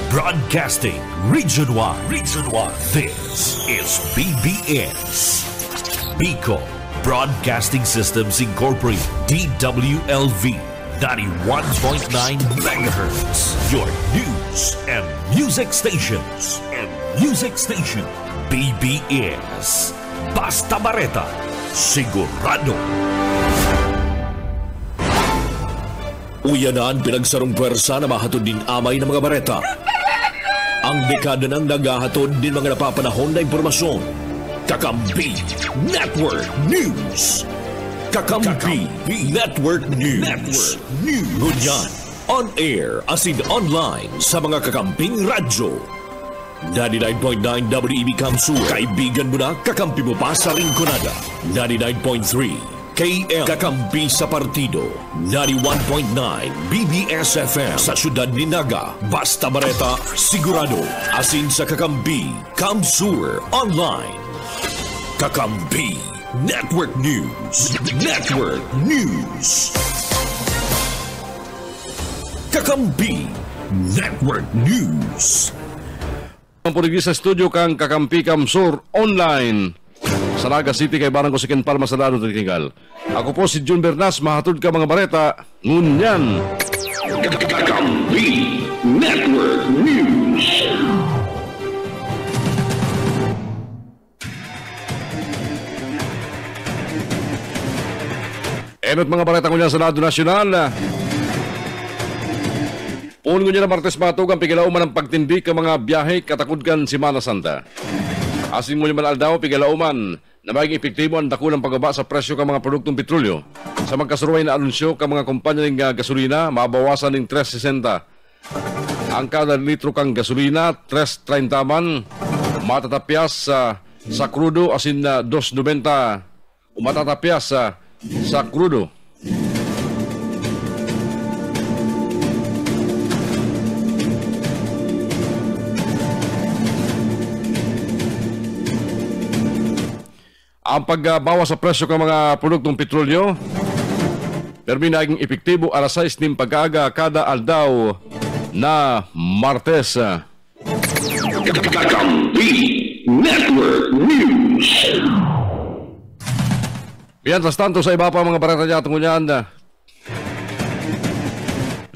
Broadcasting Region 1. This is BBS. Bicol Broadcasting Systems Incorporated. DWLV 91.9 MHz. Your news and music stations. BBS. Basta Bareta. Sigurado. Uyanan pinagsarong pwersa na mahatod din amay ng mga bareta. Ang dekada ng naghahatod din mga napapanahon na impormasyon. Kakampi Network News. Kakampi Network News. Ngunyan, on air as in online sa mga kakamping radyo. 99.9 WEB Kamsur. Kaibigan mo na, kakampi mo pa sa Rinconada. 99.3 KM Kakampi sa Partido. 91.9 BBS FM sa Syudad ni Naga. Basta Bareta, sigurado. Asin sa Kakampi Kamsur Online. Kakampi Network News. Kakampi Network News. Ang purigi sa studio kang Kakampi Kamsur Online. Sa Naga City kay Barangay Siken Palma sa Lado Tinigal. Ako po si Jun Bernas, mahatod ka mga bareta. Ngunyan. Kakampi Network News. Enot mga bareta ngunyan sa Lado Nasyonal. Puno ngunyan na Martes matugang pigilauman ng pagtindi ka mga biyahe katakudkan Semana Santa. Asin ngunyan man aldaw pigilauman na maging epektibo ang dakulang pagbaba sa presyo ng mga produktong petrolyo. Sa magkasuruay na anunsyo ng mga kumpanya ng gasolina, mabawasan ng 3.60. Ang kada litro kang gasolina, 3.30 man, matatapyas sa krudo asin na 2.90 matatapyas sa krudo. Ang pagbawas sa presyo ng mga produktong petrolyo permi naging epektibo alas 6 ng pag-aga kada aldaw na Martes. Kakampi Network News. Mientras tanto sa iba pa mga bareta niya tungunyan,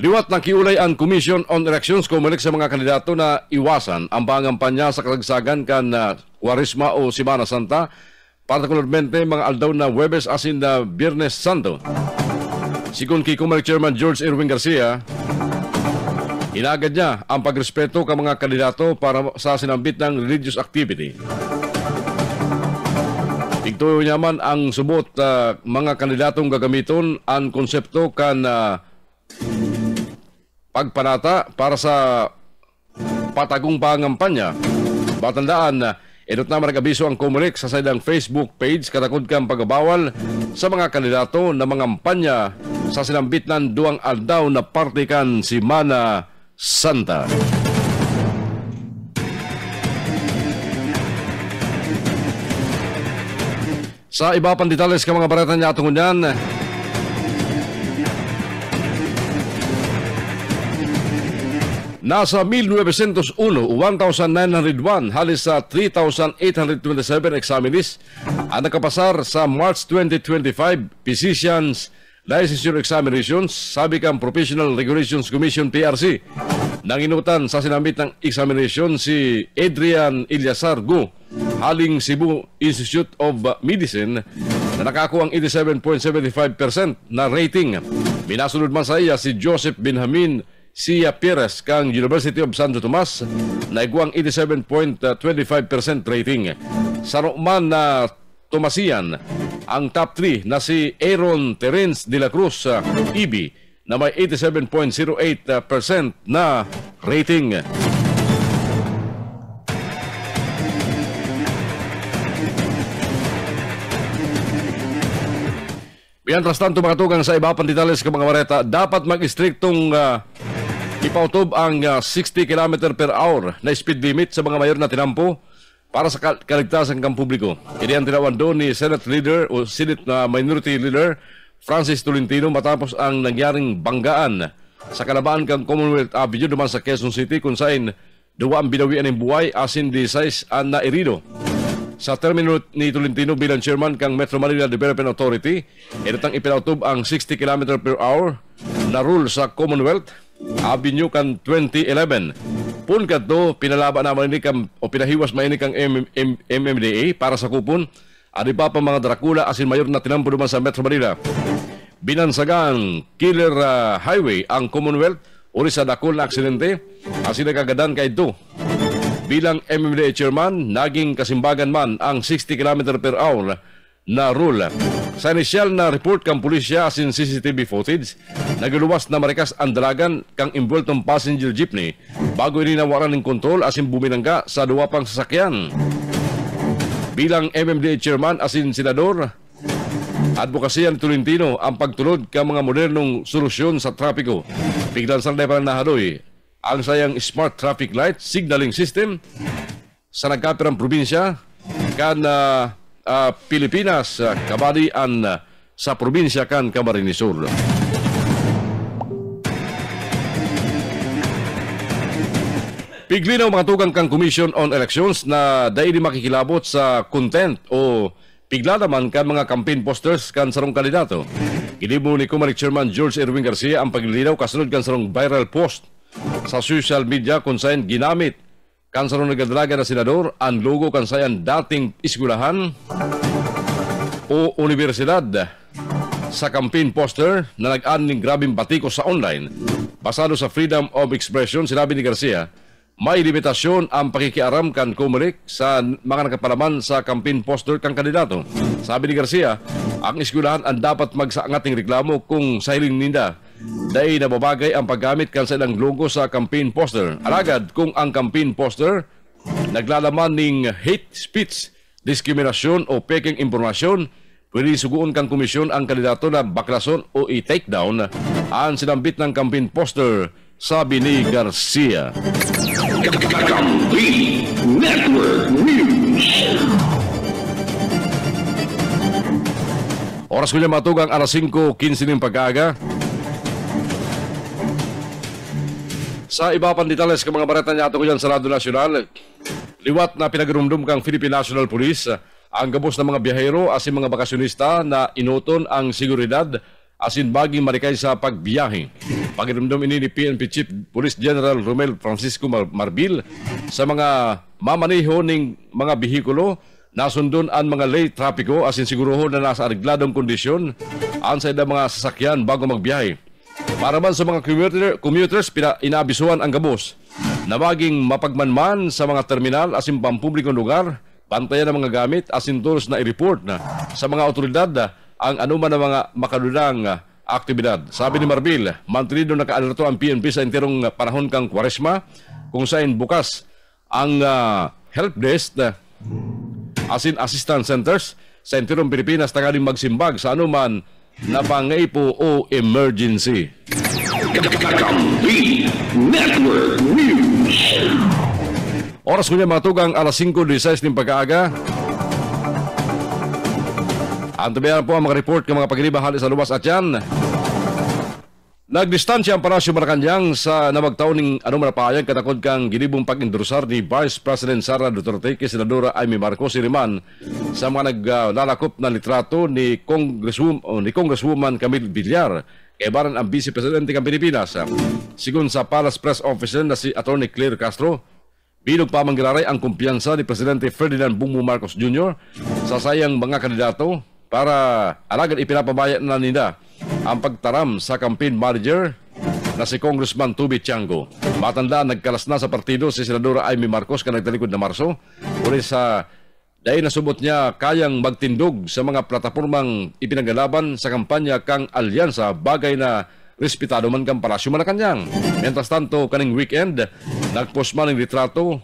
liwat ng kiulay ang Commission on Elections kumulik sa mga kandidato na iwasan ang pangampanya sa kalagsagan kan Kwaresma o Semana Santa, partikularmente mga aldaw na Huwebes asin na Biyernes Santo. Sigun kay Comelec Chairman George Erwin Garcia, inagad niya ang pagrespeto ka mga kandidato para sa sinambit ng religious activity. Tigtuyo niya man ang subot mga kandidatong gagamiton ang konsepto kan pagpanata para sa patagong pangampanya. Batandaan edot na marag-abiso ang Comelec sa sadang Facebook page katakod kang pagbawal sa mga kandidato na mga kampanya sa sinambit ng duwang aldaw na parte kan Semana Santa. Sa iba pang detalles ka mga bareta niya atong yan, nasa 1901 o 1,901 halis sa 3,827 examinees ang nakapasar sa March 2025 Physicians Licensure Examinations, sabi kang Professional Regulations Commission PRC. Nanginutan sa sinambit ng examination si Adrian Ilyasar Gu, haling Cebu Institute of Medicine, na nakakuha ang 87.75% na rating. Minasunod man sa iya si Joseph Benjamin Sia Perez kang University of Santo Tomas na iguang 87.25% rating. Sa Roman na Tomasian, ang top 3 na si Aaron Terence de la Cruz EB na may 87.08% na rating. Mientras tanto mga tugang sa iba pang detalles ka mga bareta, dapat mag-istriktong ipautob ang 60 km per hour na speed limit sa mga mayor na tinampo para sa kaligtasan ng publiko. Ini ang tinawan doon ni Senate Leader o Senate na Minority Leader Francis Tolentino matapos ang nangyaring banggaan sa kalabaan kang Commonwealth Avenue duman sa Quezon City kung saan duwa ang binawian ng buhay asin di size ang nairido. Sa termino ni Tolentino bilang chairman kang Metro Manila Development Authority, inatang ipinautob ang 60 km per hour na rule sa Commonwealth Avenue kan 2011. Pun kadto pinalaban naman ini kam o pinahiwas maini kang MMDA para sa kupon ani pa mga Dracula asin mayor na tinampo duman sa Metro Manila. Binansagang killer highway ang Commonwealth uri sa dakol na aksidente asin nagagadan kay ito. Bilang MMDA chairman, naging kasimbagan man ang 60 km per hour na rule. Sa inisyal na report kang pulisya asin CCTV footage, nagluwas na marikas ang dalagan kang involved passenger jeepney bago ininawaran ng kontrol asin buminangga sa duwa pang sasakyan. Bilang MMDA chairman asin senador, advokasya ni Tolentino ang pagtulod ka mga modernong solusyon sa trapiko. Biglang sanday pa nahadoy ang sayang smart traffic light signaling system sa nagkapirang probinsya kan Pilipinas kabadian sa probinsya kan Camarines Sur. Piglinaw mga tugang kang Commission on Elections na dahil makikilabot sa content o pigla naman kan mga campaign posters kan sarong kandidato. Gilibo ni Comelec Chairman George Erwin Garcia ang paglilinaw kasunod kan sarong viral post sa social media kung saan ginamit kan sarong nagadalaga na senador ang logo kan sayan dating eskwelahan o universidad sa campaign poster na nag-an ng grabing batiko sa online. Basado sa freedom of expression, sinabi ni Garcia, may limitasyon ang pakikiaram kan Comelec sa mga nakapalaman sa campaign poster kang kandidato. Sabi ni Garcia, ang eskwelahan ang dapat magsaangat ng reklamo kung sa hiling ninda dahil nababagay ang paggamit kan sa ilang logo sa campaign poster. Alagad kung ang campaign poster naglalaman ng hate speech, diskriminasyon o peking impormasyon, pwede suguon kang komisyon ang kandidato na baklason o i-take down ang sinambit ng campaign poster, sabi ni Garcia. Kakampi Network News. Oras ko niya matugang alas 5:15 ng pag-aaga. Sa iba pang detalles ka mga barata niya ato ko dyan sa Radyo Nacional, liwat na pinagurumdum kang Philippine National Police ang gabos ng mga biyahero asin mga bakasyonista na inuton ang seguridad asin baging marikay sa pagbiyahe. Pagirumdum ini ni PNP Chief Police General Romel Francisco Marbil sa mga mamaniho ng mga bihikulo nasundon ang mga late trapiko asin siguruho na nasa arigladong kondisyon ang sa mga sasakyan bago magbiyahe. Para man sa mga commuters, inaabisuhan ang gabos na maging mapagmanman sa mga terminal asin pampublikong lugar, bantayan ng mga gamit asin tulos na i-report na sa mga otoridad ang anuman ng mga makadudang aktibidad. Sabi ni Marbil, mantinido nakaalerto ang PNP sa enterong panahon kang Kwaresma kung saan bukas ang help desk asin assistance centers sa enterong Pilipinas tangaling magsimbag sa anuman na pangaipo o emergency. Kakampi Network News. Oras ko niya matugang alas 5:16 ng pag-aaga. Antabayan po ang mga report ng mga pag-iliba halis sa luwas at yan. Nagdistansya ang Palasyo Malacanang sa namagtaon ng anumang napahayag katakod kang ginibong pag-indurusar ni Vice President Sara Duterte kay Senadora Amy Marcos Iriman sa mga naglalakop na litrato ni Congresswoman Camille Villar kay baran ang Vice Presidente ng Pilipinas. Sigun sa Palace Press Officer na si Atty. Claire Castro, bilog pa manggiraray ang kumpiyansa ni Presidente Ferdinand Bongbong Marcos Jr. sa sayang mga kandidato para alagad ipinapabayaan na nila ang pagtaram sa campaign manager na si Congressman Toby Tiangco. Matandaan nagkalas na sa partido si Senadora Amy Marcos ka nagtalikod na Marso. Uli sa dahil nasubot niya kayang magtindog sa mga platapormang ipinagalaban sa kampanya kang alyansa bagay na respetado man kang Palasyo Malacanang. Mientras tanto, kaning weekend, nagpost man ng litrato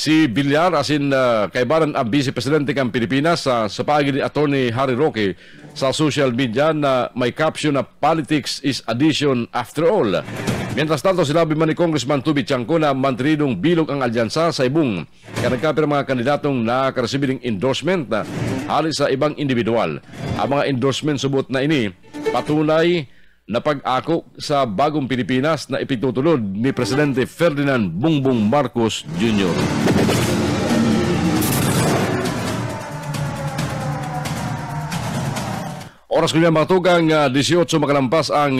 si Villar asin kaibaran ang Vice Presidente ng Pilipinas sa paagi ni Atty. Harry Roque sa social media na may caption na "Politics is addition after all". Mientras tanto, sinabi man ni Congressman Tubi Tiangco na mantridong bilog ang alyansa sa ibong kanagkapir mga kandidatong nakaresibing endorsement na halis sa ibang individual. Ang mga endorsement subot na ini patunay na pag-ako sa bagong Pilipinas na ipitutulod ni Presidente Ferdinand Bongbong Marcos Jr. Oras ko niya matugang 18 makalampas ang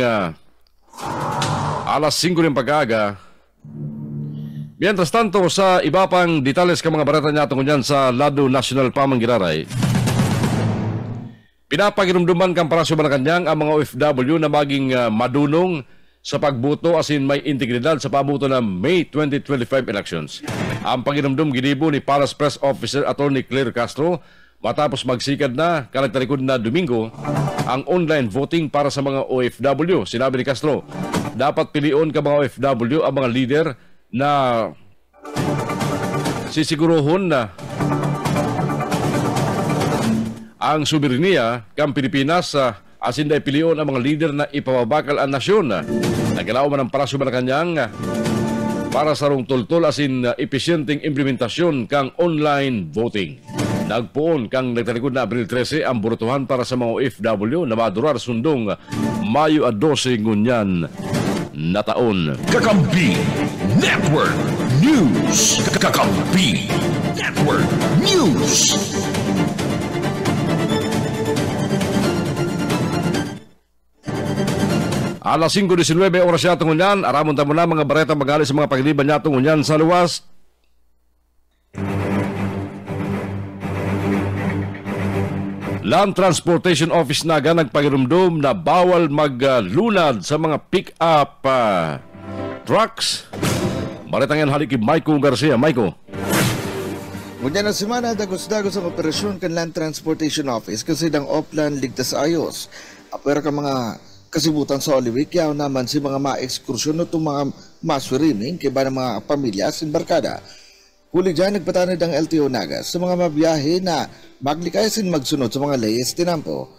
alas 5 ng pag-aga. Mientras tanto, sa iba pang detalles ka mga barata niya tungkol yan sa Lado National Pamangiraray, pinapaginumduman kang parasyo Malacanang ang mga OFW na maging madunong sa pagboto asin may integridad sa pabuto ng May 2025 elections. Ang paginumdum ginibo ni Palace Press Officer Attorney Claire Castro matapos magsikad na kalagtalikod na Domingo ang online voting para sa mga OFW. Sinabi ni Castro, dapat pilion ka mga OFW ang mga leader na sisiguruhon na ang soberenya kang Pilipinas asin day pilion ang mga leader na ipababakal ang nasyon. Nagalaw man ang Palasyo Malacanang para sa rong tultol asin epesyenteng implementasyon kang online voting. Nagpuon kang nagtalikod na Abril 13 ang botohan para sa mga OFW na madurar sundong Mayo 12 ngunyan na taon. Kakampi Network News. Kakampi Network News. Alas 5:19 oras yatong ngunyan, aramon tamo na mga bareta magali sa mga pagliban yatong ngunyan sa luwas. Land Transportation Office naga nagpagirumdum na bawal maglunad sa mga pick-up trucks. Baretang yan halik kay Maiko Garcia. Maiko. Ngunyan na semana, dagos-dagos ang operasyon kan Land Transportation Office kasi dang Oplan ligtas ayos. Apera ka mga kasibutan sa Olivic, yaw naman si mga ma-ekskursyon o itong mga maswiriming kaya ba ng mga pamilya sa barkada. Huli dyan, nagpatanod ang LTO Naga sa mga mabiyahe na maglikayasin magsunod sa mga layes tinampo.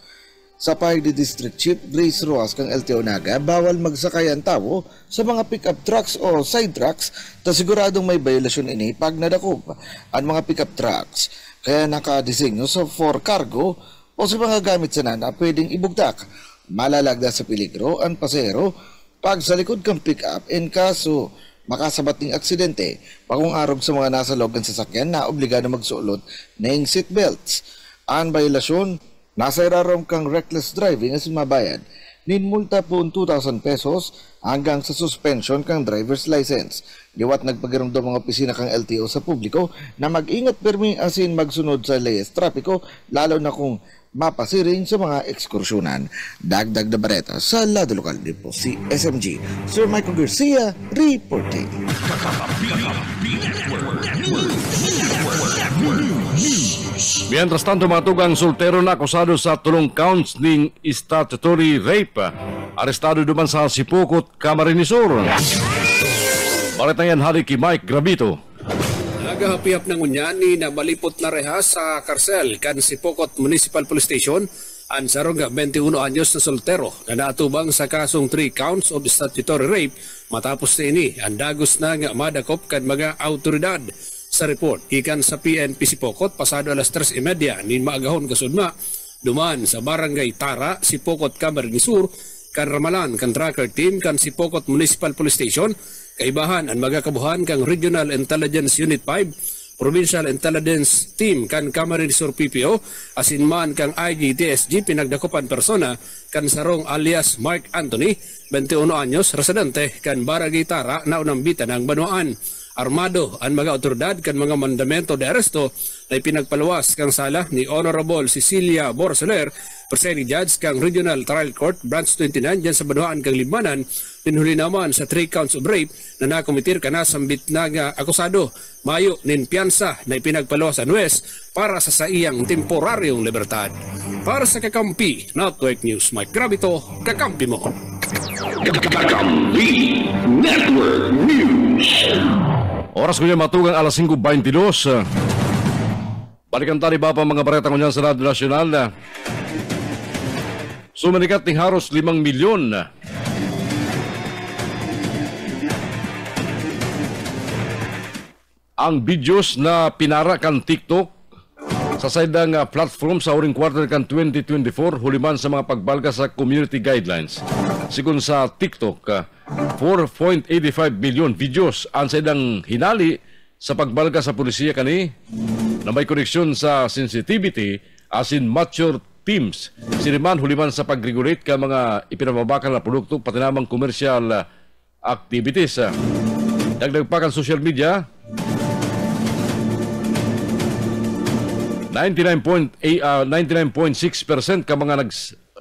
Sa pahig ni District Chief Grace Roas kang LTO Naga, bawal magsakay ang tao sa mga pick-up trucks o side trucks na siguradong may violasyon ini pag nadakop ang mga pick-up trucks. Kaya nakadesenyo sa for cargo o sa mga gamit sa nana pwedeng ibugtak. Malalagda sa peligro ang pasero pag sa likod kang pick-up in kaso makasabat ng aksidente, pagong arog sa mga nasa loob ng sasakyan na obligado magsuot ng seatbelts. Ang violasyon, nasa irarom kang reckless driving as mabayad, ninmulta po 2,000 pesos hanggang sa suspension kang driver's license. Diwat nagpagiramdam mga opisina kang LTO sa publiko na mag-ingat permi asin magsunod sa leyes trapiko, lalo na kung mapasiring sa mga ekskursyonan. Dagdag na bareta sa lado lokal din po si SMG. Sir Michael Garcia, reporting. Mientras tanto, matugang soltero na akusado sa tulong counts ng statutory rape. Arestado duman sa Sipokot, Camarines Sur. Baretang yan hari kay Mike Gravito. Nagahapihap ng unyani na malipot na rehas sa karsel kan Sipokot Municipal Police Station ang sarong 21 anyos na soltero na natubang sa kasong 3 counts of statutory rape matapos na ini ang dagos na nga madakop kan mga autoridad. Sa report ikan sa PNP Sipokot pasado alas 3:30 nin maagahon kasudma duman sa barangay Tara, Sipokot, Camarines Sur kan ramalan kan tracker team kan Sipokot Municipal Police Station kaibahan ang magakabuhan kang Regional Intelligence Unit 5, Provincial Intelligence Team kan Camarines Sur PPO, asin man kang IGTSG pinagdakupan persona kan sarong alias Mark Anthony, 21 anyos, residente kan Barangay Tara na unambitan ng Banuan. Armado ang mga otoridad kan mga mandamento de aresto na ipinagpalawas kang sala ni Honorable Cecilia Borsoler, Presiding Judge kang Regional Trial Court Branch 29 dyan sa Banuan kang Limanan, pinhuli naman sa 3 counts of rape na nakomitir ka na sambit na nga akusado. Mayo nin piyansa na ipinagpalawas sa Nuez para sa saiyang temporaryong libertad. Para sa Kakampi Network News, Mike Gravito, Kakampi mo. Kakampi Network News. Oras ko niya matugang alas 5:22. Balikan tali ba pa mga bareta ko niyan sa Radyo Nacional. Sumanikat ni haros 5 milyon ang videos na pinara kan TikTok sa saydang platform sa uring quarter kan 2024 huliman sa mga pagbalga sa community guidelines. Sigun sa TikTok, 4.85 billion videos ang saydang hinali sa pagbalga sa pulisya kani na may koneksyon sa sensitivity as in mature teams. Siniman huliman sa pag-regulate ka mga ipinababakal na produkto pati namang commercial activities. Dagdag pa kan social media, 99.6% ka mga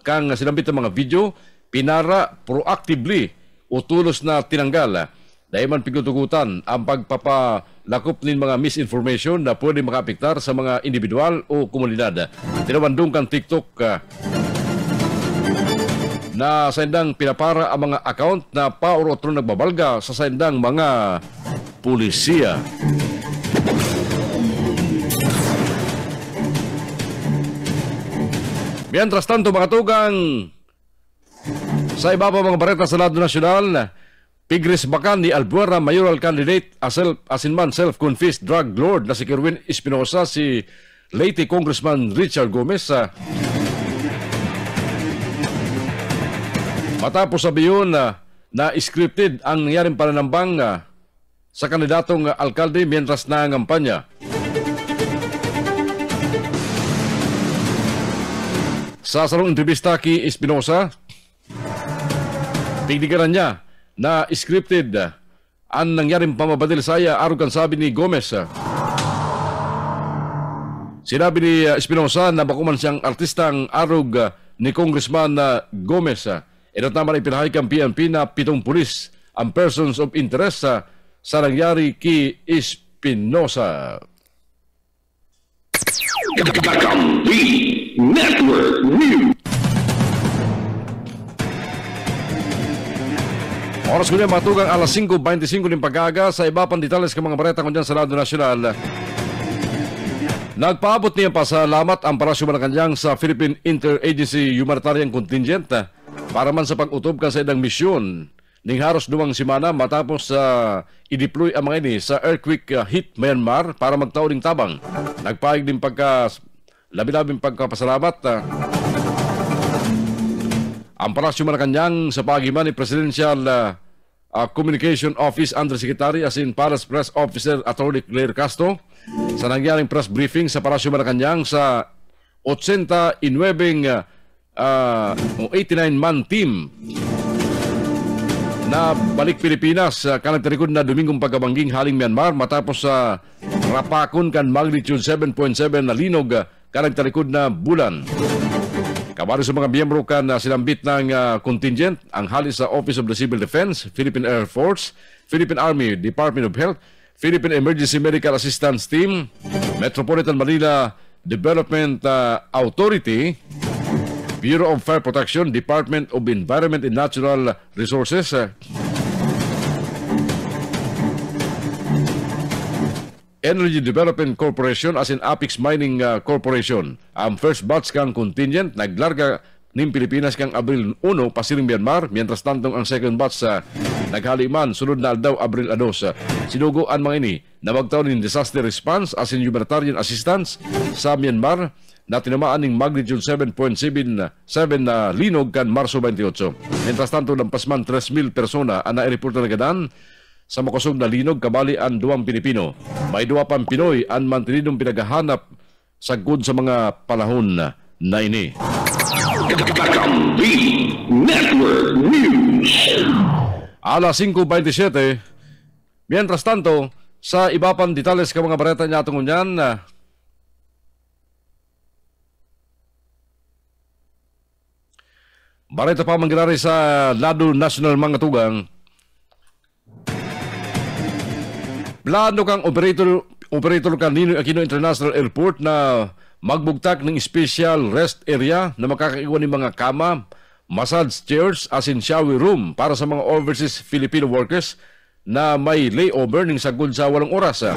kang sinambit ng mga video pinara proactively o tulos na tinanggal. Dahil man pigutugutan ang pagpapalakop ng mga misinformation na pwede makaapektar sa mga individual o komunidad. Tinawandong kang TikTok na sa indang pinapara ang mga account na paurotro nagbabalga sa indang mga pulisiya. Mientras tanto, mga tugang, sa iba pa mga bareta sa lado nasyonal, Pigres Bacan ni Albuera mayoral candidate asinman self-confessed drug lord na si Kerwin Espinosa, si Leyte Congressman Richard Gomez. Matapos sabihin na scripted ang nangyaring pananambang sa kandidatong alkalde mientras nangangampanya. Sa salong entrevista kay Espinosa, pigdigaran niya na scripted ang nangyaring pamabadil saya aron kan sabi ni Gomez. Sinabi ni Espinosa na bakuman siyang artistang arog ni Congressman Gomez. Ito naman ay pinahay kang PNP na 7 pulis ang persons of interest sa nangyari kay Espinosa. Network News. Oras ko niya matugang alas 5:25 ng pag-aga sa iba pang detalles ka mga bareta kung dyan sa Lado Nasyonal. Nagpaabot niya pa salamat ang Palasyo Malacanang sa Philippine Interagency Humanitarian Contingent para man sa pag-utob ka sa idang misyon ning haros 2 semana matapos i-deploy ang mga ini sa earthquake hit Myanmar para magtao ning tabang. Nagpaig din labi-labing pagkapasalamat ang Palasyo Malacanang sa pagiman ni Presidential Communication Office Undersecretary as in Palace Press Officer Atty. Claire Castro sa nangyaring press briefing sa Palasyo Malacanang sa 89-man team na balik Pilipinas kanang tarikod na Domingong pagkabangging haling Myanmar matapos sa rapakon kan magnitude 7.7 na linog kanang tarikod na bulan. Kabalo sa mga miyembro kan sinambit ng contingent ang halis sa Office of the Civil Defense, Philippine Air Force, Philippine Army, Department of Health, Philippine Emergency Medical Assistance Team, Metropolitan Manila Development Authority, Bureau of Fire Protection, Department of Environment and Natural Resources, Energy Development Corporation as in Apex Mining Corporation. Ang first batch kang contingent naglarga ning Pilipinas kang Abril 1 pasiring Myanmar, mientras tantong ang second batch naghaliman sunod na aldaw Abril 2. Sinugo ang mga ini na magtaon ng disaster response as in humanitarian assistance sa Myanmar na tinamaan ng magnitude 7.7 na linog kan Marso 28. Mientras tanto lampasman 3,000 persona ang naireporta na gadan sa makosog na linog kabali ang 2 Pilipino. May 2 pang Pinoy ang mantinidong pinaghahanap sagod sa mga panahon na ini. Network News. Alas 5:27. Mientras tanto, sa iba pang detalles ka mga bareta niya tungkol yan, bareta pa mangyari sa Lado National mga tugang. Plano kang operator kan Ninoy Aquino International Airport na magbugtak ng special rest area na makakaiwan ng mga kama, massage chairs as in shower room para sa mga overseas Filipino workers na may layover ng sagod sa 8 oras.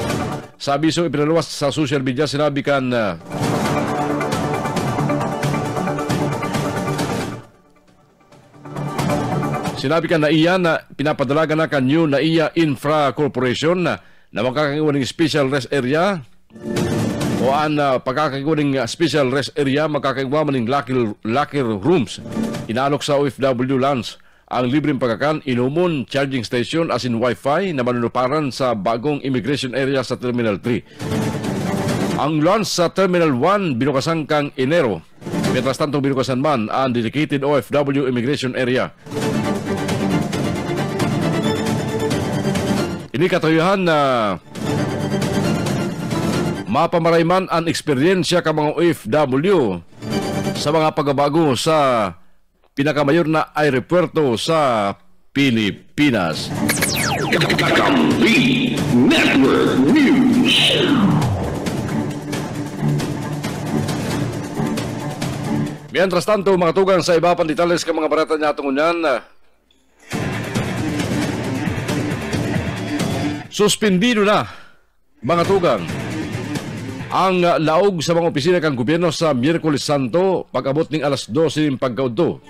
Sa abiso ipinaluwas sa social media, sinabi kan na iya na pinapadalaga na kanyo na iya Infra Corporation na na makakakiwaning special rest area o ang pagkakakiwaning special rest area makakakiwa maning locker rooms inaalok sa OFW lands ang libreng pagkakan, inumon, charging station as in wifi na manunuparan sa bagong immigration area sa Terminal 3. Ang launch sa Terminal 1 binukasan kang Enero. Mientras tanto binukasan man ang dedicated OFW immigration area. Ini katuyuhan na mapamarayman ang eksperyensya ka mga OFW sa mga pagbabago sa pinakamayor na aeropuerto sa Pilipinas. Kakampi Network News. Mientras tanto, mga tugang sa iba pang detalles ka mga barata niya tungon yan. Suspendido na, mga tugang, ang laog sa mga opisina kang gobyerno sa Miyerkules Santo pag-abot ng alas 12 ng pagkaudto.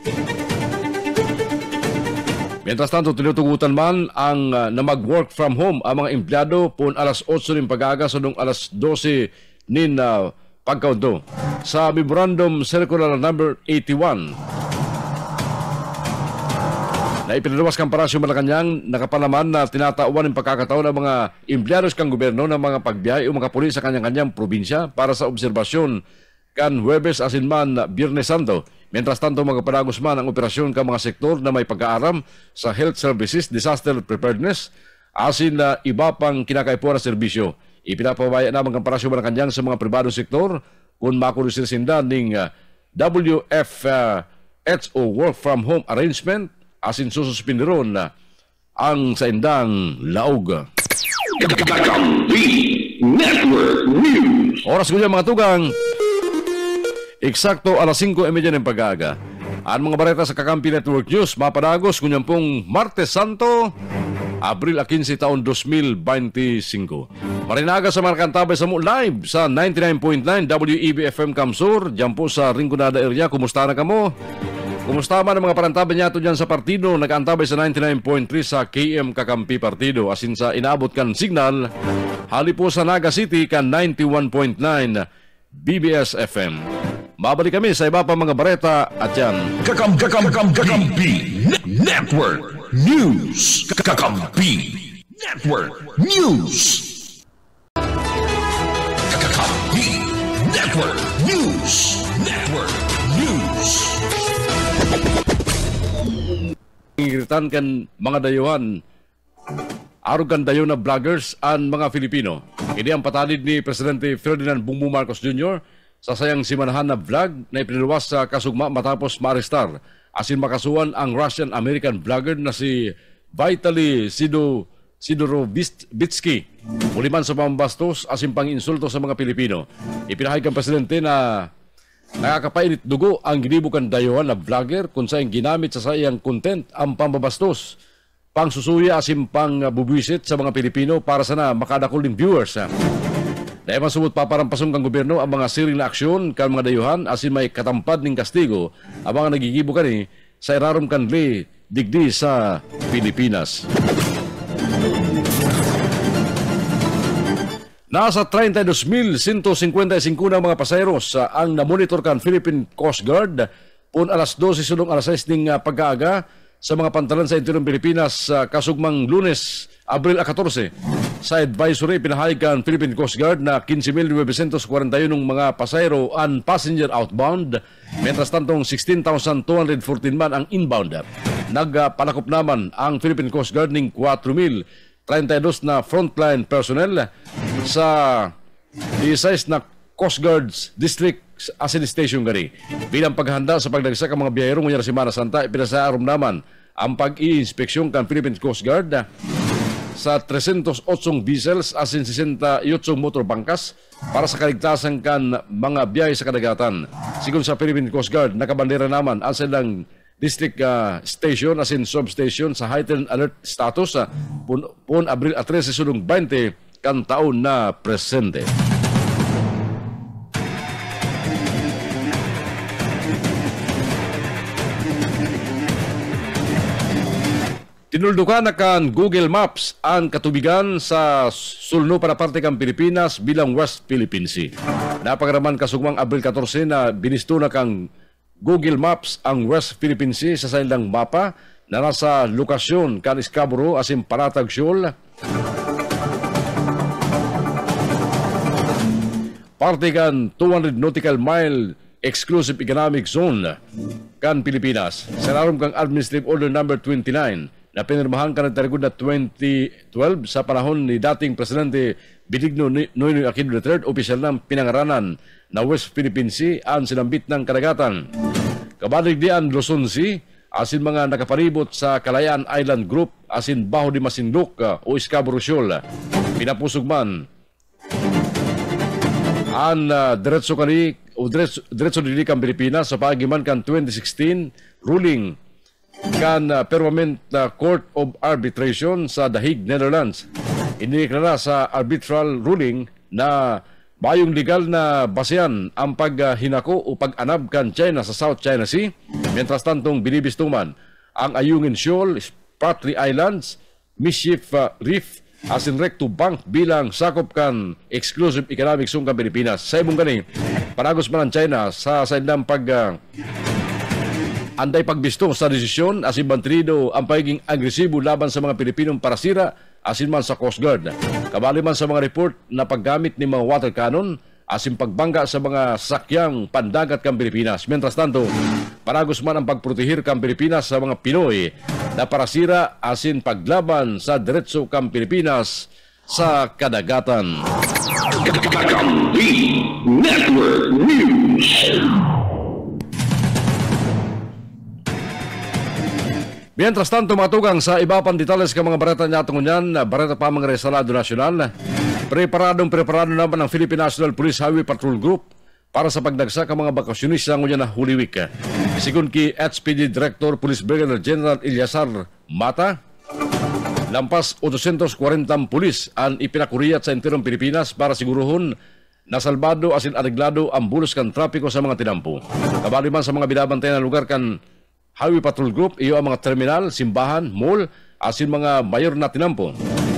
Mientras tanto, tinutugutan man ang na mag-work from home ang mga empleyado pun alas 8 ng pag-aga sunong alas 12 nin pagkaudto. Sa Memorandum Circular Number 81 na ipinalawas kang Parasyo Malacanang, nakapalaman na tinatawan ng pagkakataon ng mga empleados kang gobyerno ng mga pagbiyahe o mga pulis sa kanyang-kanyang probinsya para sa obserbasyon kan Huwebes asin man Biyernes Santo. Mientras tanto, magapadagos man ang operasyon ka mga sektor na may pagkaaram sa health services, disaster preparedness, asin na iba pang kinakaipuan na serbisyo. Ipinapabaya naman kang Parasyo Malacanang sa mga pribadong sektor kung makurusinda ng WFHO work from home arrangement asin sususpindiron ang sa indang laog. Kakampi Network News. Oras ko niya mga tugang, eksakto alas 5:30 ng pag-aga. Ang mga bareta sa Kakampi Network News, mapadagos kunyang pong Martes Santo, Abril 15 taon 2025. Marinaga sa mga kantabay sa live sa 99.9 WEB-FM Kamsur, dyan po sa Rinconada area. Kumusta na kamo? Kumusta man ang mga parantabay niya ito dyan sa partido? Nag-antabay sa 99.3 sa KM Kakampi Partido. Asin sa inaabot kan signal, hali po sa Naga City kan 91.9 BBS FM. Mabalik kami sa iba pa mga bareta at yan. Kakampi Network News. Kakampi Network News. Kakampi Network News. Network News. Ingiritan kan mga dayuhan, arog kan dayo na vloggers ang mga Filipino. Ini ang patalid ni Presidente Ferdinand Bongbong Marcos Jr. sa sayang simanahan na vlog na ipiniluwas sa kasugma matapos maarestar. Asin makasuhan ang Russian-American vlogger na si Vitaly Sidorovitsky. Uliman sa pambastos asin pang-insulto sa mga Pilipino. Ipinahayag ang Presidente na nakakapainit dugo ang ginibukan dayuhan na vlogger kung saan ginamit sa sayang content ang pambabastos, pangsusuya asin pang-bubwisit sa mga Pilipino para sana makadakol ng viewers. Dahil masubot paparampasong kang gobyerno ang mga siring na aksyon kan mga dayuhan asin may katampad ng kastigo ang mga nagigibukan sa irarom kanli digdi sa Pilipinas. Nasa 32,155 na mga pasayeros ang namonitor kan Philippine Coast Guard pun alas 12 sulong alas 6 ng pag-aaga sa mga pantalan sa interior ng Pilipinas kasugmang Lunes, Abril 14. Sa advisory, pinahayag kan Philippine Coast Guard na 15,941 ng mga pasayero and passenger outbound, mientras tantong 16,214 man ang inbound. Nagpalakop naman ang Philippine Coast Guard ng 4,032 na frontline personnel sa 16 na Coast Guards District asin station gani. Bilang paghanda sa pagdagsa ng mga biyahero ngayong Semana Santa, ipinasaarom naman ang pag-i-inspeksyon ng Philippine Coast Guard sa 308 vessels asin 68 motor bangkas para sa kaligtasan kan mga biyahe sa kadagatan. Sigun sa Philippine Coast Guard, nakabandera naman ang silang district station asin substation sa heightened alert status pun Abril 13 sulong 20 kan taon na presente. Tinuldukan na kan Google Maps ang katubigan sa sulno para parte kang Pilipinas bilang West Philippine Sea. Napagaraman kasugmang Abril 14 na binisto na kang Google Maps ang West Philippine Sea sa sailang mapa na nasa lokasyon kan Scarborough asin Paratag Shoal. Parte kan 200 nautical mile exclusive economic zone kan Pilipinas. Sinarom kang Administrative Order number 29 na pinirmahan ka ng tarigod na 2012 sa panahon ni dating Presidente Benigno Noynoy Aquino III, opisyal ng pinangaranan na West Philippine Sea ang sinambit ng kadagatan. Kabalig di ang Luzon Sea, asin mga nakaparibot sa Kalayaan Island Group, asin Baho de Masinloc o Scarborough Shoal. Pinapusog man ang diretso dili kang Pilipinas sa pagiman kan 2016 ruling kan Permanent Court of Arbitration sa The Hague, Netherlands. Iniklara sa arbitral ruling na bayong legal na basehan ang paghinako o pag-anab kan China sa South China Sea. Mientras tantong binibistuman ang Ayungin Shoal, Spratly Islands, Mischief Reef, asin Recto Bank bilang sakop kan exclusive economic zone kan Pilipinas. Sa ibong gani, panagos man ang China sa ilang anday pagbisto sa desisyon asin bantrido ang pagiging agresibo laban sa mga Pilipinong parasira asin man sa Coast Guard. Kabali man sa mga report na paggamit ni mga water cannon asin pagbangga sa mga sakyang pandagat kang Pilipinas. Mientras tanto, paragos man ang pagprotehir kang Pilipinas sa mga Pinoy na parasira asin paglaban sa diretso kang Pilipinas sa kadagatan. Kakampi Network News. Mientras tanto, matugang sa iba pang detalles ka mga bareta niya tungon yan, bareta pa mga Resalado Nacional. Preparado naman ang Philippine National Police Highway Patrol Group para sa pagdagsa ka mga bakasyonista ngunyan na Holy Week. Sigun ki HPD Director Police Brigadier General Ilyasar Mata, lampas 840 pulis ang ipinakuriyat sa enterong Pilipinas para siguruhon na salbado asin areglado ang bulos kan trapiko sa mga tinampo. Kabali man sa mga binabantay na lugar kan Highway Patrol Group, iyo ang mga terminal, simbahan, mall, asin mga mayor na tinampo.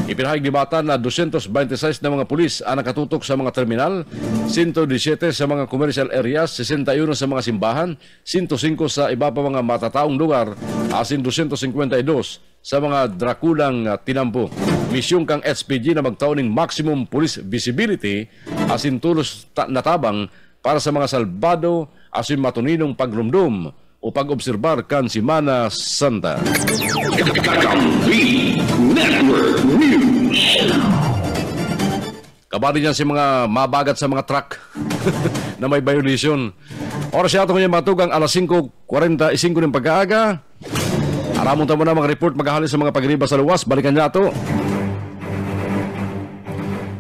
Ipinahayag ni Mata na 226 na mga pulis ang nakatutok sa mga terminal, 117 sa mga commercial areas, 61 sa mga simbahan, 105 sa iba pa mga matataong lugar, asin 252 sa mga drakulang tinampo. Misyong kang HPG na magtaon ng maximum police visibility, asin tulos na tabang para sa mga salbado, asin matuninong pagrumdum o pag-obserbar kan Semana Santa. Kakampi Network News. Kabali niyan si mga mabagat sa mga truck na may violation. Oras siya ito ngayon matugang alas 5:45 ng pag-aaga. Aramon tamo na mga report maghahalin sa mga pagriba sa luwas. Balikan niya ito.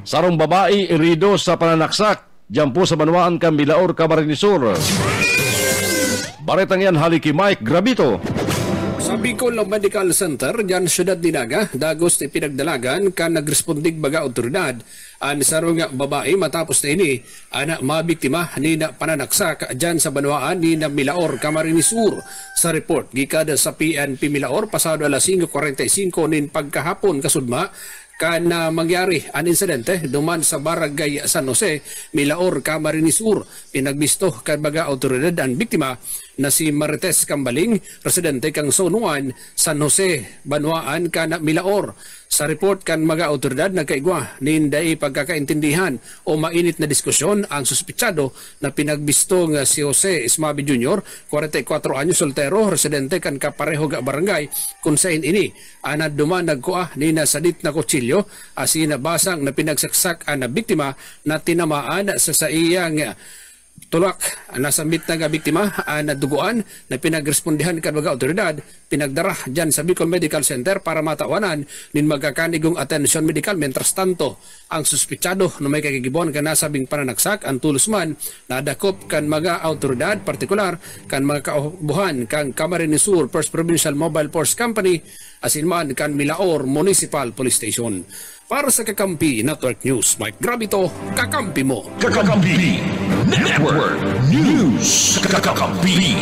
Sarong babae irido sa pananaksak diyan po sa Banwaan, Cambilaor, Camarines Sur. Baretang yan haliki Mike Grabito. Sa Bicol Medical Center, dyan Syudad Dinaga, dagos ni pinagdalagan ka nagrespondig baga otoridad ang sarong babae matapos na ini anak mabiktima ni na pananaksak dyan sa Banwaan ni na Milaor, Camarines Sur. Sa report, gikada sa PNP Milaor, pasado alas 5:45 nin pagkahapon kasudma, kana mangyari ang insidente duman sa Barangay San Jose, Milaor, Camarines Sur. Pinagbisto kay baga otoridad ang biktima na si Marites Cambaling, residente kang Sonuan, San Jose, Banwaan, kana Milaor. Sa report kan mga otoridad nagkaigwa ninday pagkakaintindihan o mainit na diskusyon ang suspitsado na pinagbisto nga si Jose Ismabi Jr., 44 anyos, soltero, residente kan kapareho ga barangay kung sain ini anad duman nagkuha ni nasadit na kutsilyo asin nabasang na pinagsaksak ang biktima na tinamaan sa iyang tulak. Nasambit na biktima na duguan na pinagrespondihan kadwaga otoridad pinagdara dyan sa Bicol Medical Center para matawanan nin magkakanigong atensyon medical. Mientras tanto, ang suspitsado na may kagigibon ka nasabing pananaksak ang tulusman na dakop kan mga otoridad, partikular kan mga kaubuhan kan Camarines Sur First Provincial Mobile Force Company asinman kan Milaor Municipal Police Station. Para sa Kakampi Network News, Mike Grabito, kakampi mo. Kakampi Network News. Kakampi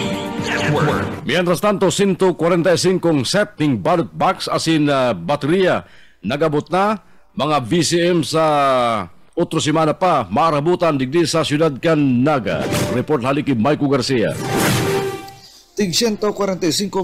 Network. Mientras tanto, 145 set ng ballot box asin baterya nagabot na mga VCM sa otro semana pa maarabutan digdi sa siyudad kan Naga. Report haliki Maiko Garcia. Tig 145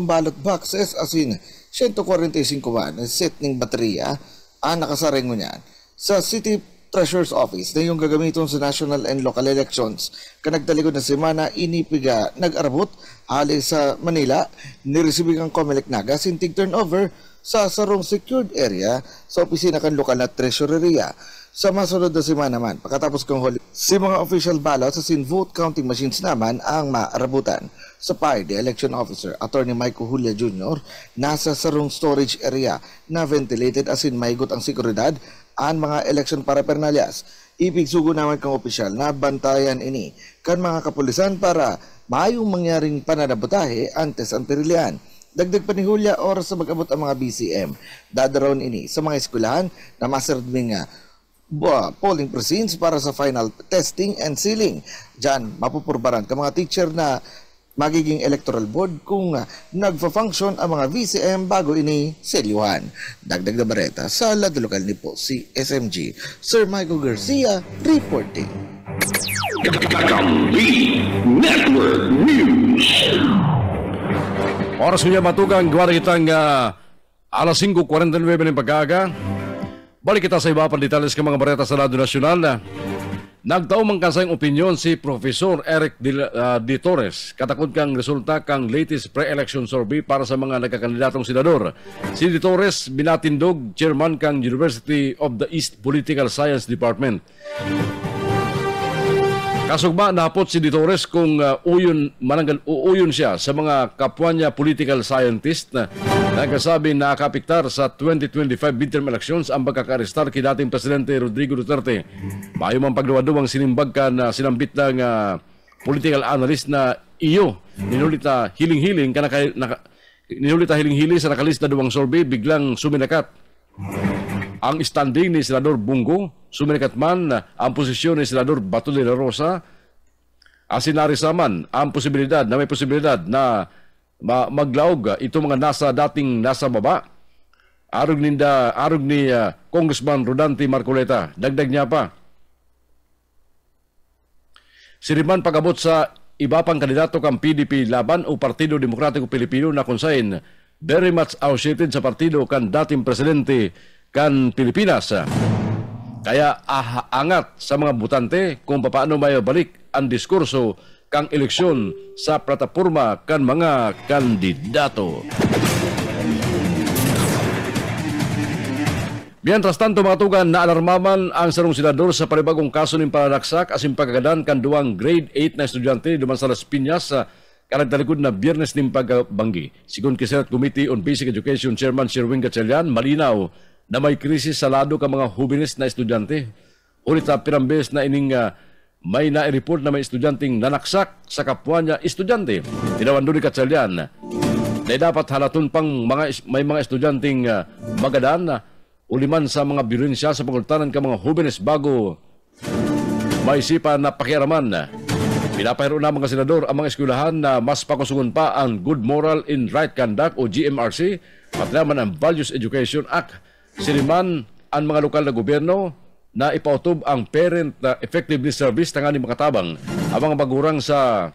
ballot boxes asin 145 man set ng baterya ang nakasarengo niyan sa City Treasurer's Office na yung gagamiton sa national and local elections. Kanagdaligod na semana inipiga nag-arabot hali sa Manila niresibig ang Comelec Naga sintig turnover sa sarong secured area sa opisina kan lokal na treasureria. Sa masunod na semana man, pagkatapos kong huli, si mga official ballots as in vote counting machines naman ang maarabutan. Sa PAI, the election officer, Attorney Michael Julia Jr., nasa sarong storage area na ventilated as in maigot ang seguridad ang mga election paraphernalias. Ibig sugo naman kang opisyal na bantayan ini kan mga kapulisan para maayong mangyaring pananabotahe antes ang tirilian. Dagdag pa ni Julia oras sa mag-abot ang mga BCM. Dadaroon ini sa mga eskwelahan na maserving polling precincts para sa final testing and sealing. Diyan, mapupurbaran ka mga teacher na magiging electoral board kung nagfa-function ang mga VCM bago ini selyuhan. Dagdag na bareta sa Lado Lokal ni po si SMG. Sir Michael Garcia reporting. Kakampi Network News. Oras niya matugang gawa kitang alas 5:49 ng pag-aga. Balik kita sa iba pang detalles ng mga bareta sa Lado Nasyonal. Nagtaumang kasayang opinyon si Professor Eric De Torres katakod kang resulta kang latest pre-election survey para sa mga nagkakandidatong senador. Si De Torres binatindog chairman kang University of the East Political Science Department. Kasugba nahapot si De Torres kung uuyon siya sa mga kapwa niya political scientist na nagsasabi na nakapiktar sa 2025 midterm elections ang pagkakarestar kay dating Presidente Rodrigo Duterte. Mayo man pagduwa-duwang sinimbag ka na sinambit ng political analyst na iyo ninulita hiling-hiling sa nakalista duwang survey biglang suminakat ang standing ni Senador Bungo, suminikat man ang posisyon ni Senador Bato de la Rosa, asinarisa man ang posibilidad na maglaog itong mga nasa baba. Arog ni Congressman Rodante Marcoleta. Dagdag niya pa. Siriman pagabot sa iba pang kandidato kang PDP laban o Partido Demokratiko Pilipino na konsain very much associated sa partido kan dating presidente kan Pilipinas. Kaya angat sa mga butante kung paano may balik ang diskurso kang eleksyon sa plataporma kan mga kandidato. Mientras tanto mga tugan, naalarmaman ang sarong senador sa panibagong kaso ng pananaksak asin pagkagadan kan duwang grade 8 na estudyante duman sa Las Piñas sa karagtalikod na Biyernes ng pagbanggi. Sigon kay Senate Committee on Basic Education Chairman Sherwin Gatchalian, malinaw na may krisis sa lado ka mga jubiles na estudyante. Ulit sa pirambes na ining may na-report na may estudyanteng nanaksak sa kapwa niya estudyante. Tinawan doon ni Gatchalian na dapat halaton pang may mga estudyanteng magadaan uliman sa mga birensya sa pangultanan ka mga jubiles bago may isipan na pakiaraman. Pinapahiro na mga senador ang mga eskwelahan na mas pakusungon pa ang Good Moral in Right Conduct o GMRC at naman ang Values Education Act. Siniman ang mga lokal na gobyerno na ipautob ang Parent Effectiveness Service tangan ni makatabang ang mga bagurang sa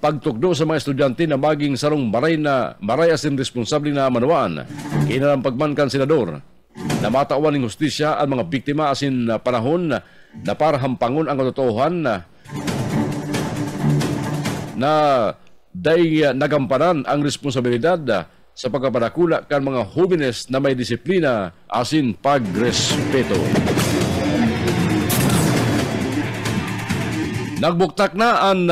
pagtukdo sa mga estudyante na maging sarong maray asin responsable na manawaan. Kinalang pagmankan senador na matawan ng hustisya ang mga biktima asin panahon na para hampangon ang katotohan na day nagampanan ang responsibilidad sa pagkapadakula kan mga jóvenes na may disiplina asin pagrespeto. Nagbuktak na ang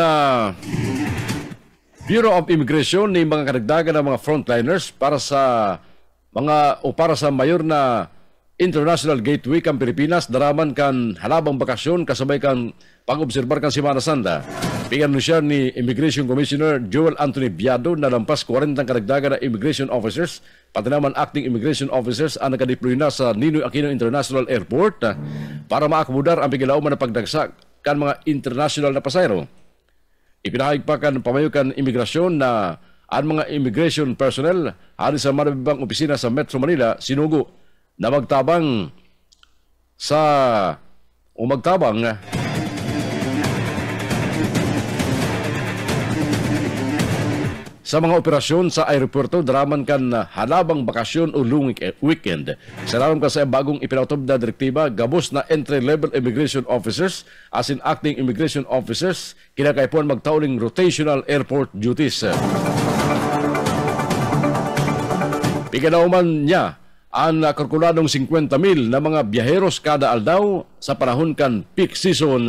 Bureau of Immigration ni mga karagdagan ng mga frontliners para sa mayor na International Gateway kan Pilipinas daraman kan halabang bakasyon kasabay kan pag-obserbar kan Semana Santa. Pinganunsya ni Immigration Commissioner Joel Anthony Biado na lampas 40 karagdagan na immigration officers pati naman acting immigration officers ang nakadeploy na sa Ninoy Aquino International Airport para maakomodar ang bigilauman na pagdagsak kan mga international na pasayro. Ipinahayag pa kan pamayukan imigrasyon na ang mga immigration personnel hari sa marabibang opisina sa Metro Manila sinugo na magtabang sa mga operasyon sa aeroporto daraman kan halabang bakasyon o long weekend. Salamat ka sa bagong ipinautob na direktiba, gabos na entry-level immigration officers as in acting immigration officers kinakaipuan magtauling rotational airport duties. Piganauman niya ang kalkuladong 50,000 na mga biyaheros kada aldaw sa panahon kan peak season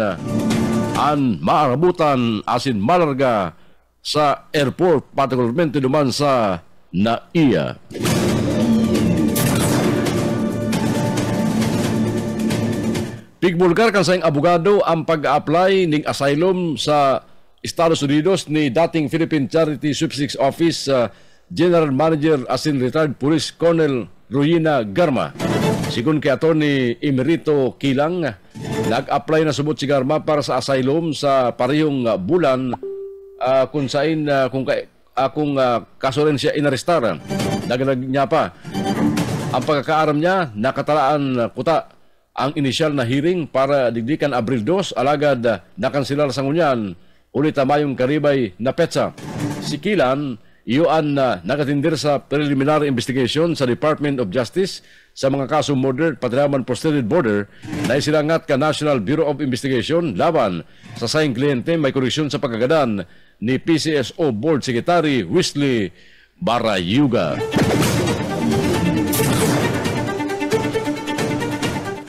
ang maarabutan asin malarga sa airport, particularmente duman sa NAIA. Pigbulgar kan sayang abogado ang pag-apply ning asylum sa Estados Unidos ni dating Philippine Charity Sweepstakes Office General Manager asin retired Police Colonel Ruina Garma. Sigun kay Atty. Emerito Kilang, nag-apply na subot si Garma para sa asylum sa parehong bulan kung kaso rin siya inarestar. Dagdag niya pa, ang pagkakaaram niya, nakatalaan kuta ang inisyal na hearing para digdikan Abril 2, alagad nakansilar sa ngunyan, ulit mayong karibay na petsa. Si Kilan, iyon nakatindir sa preliminary investigation sa Department of Justice sa mga kasong murder, patraman prostrated border na isilangat ka National Bureau of Investigation laban sa sayang kliyente may koreksyon sa pagkagadan ni PCSO Board Secretary Wesley Barayuga.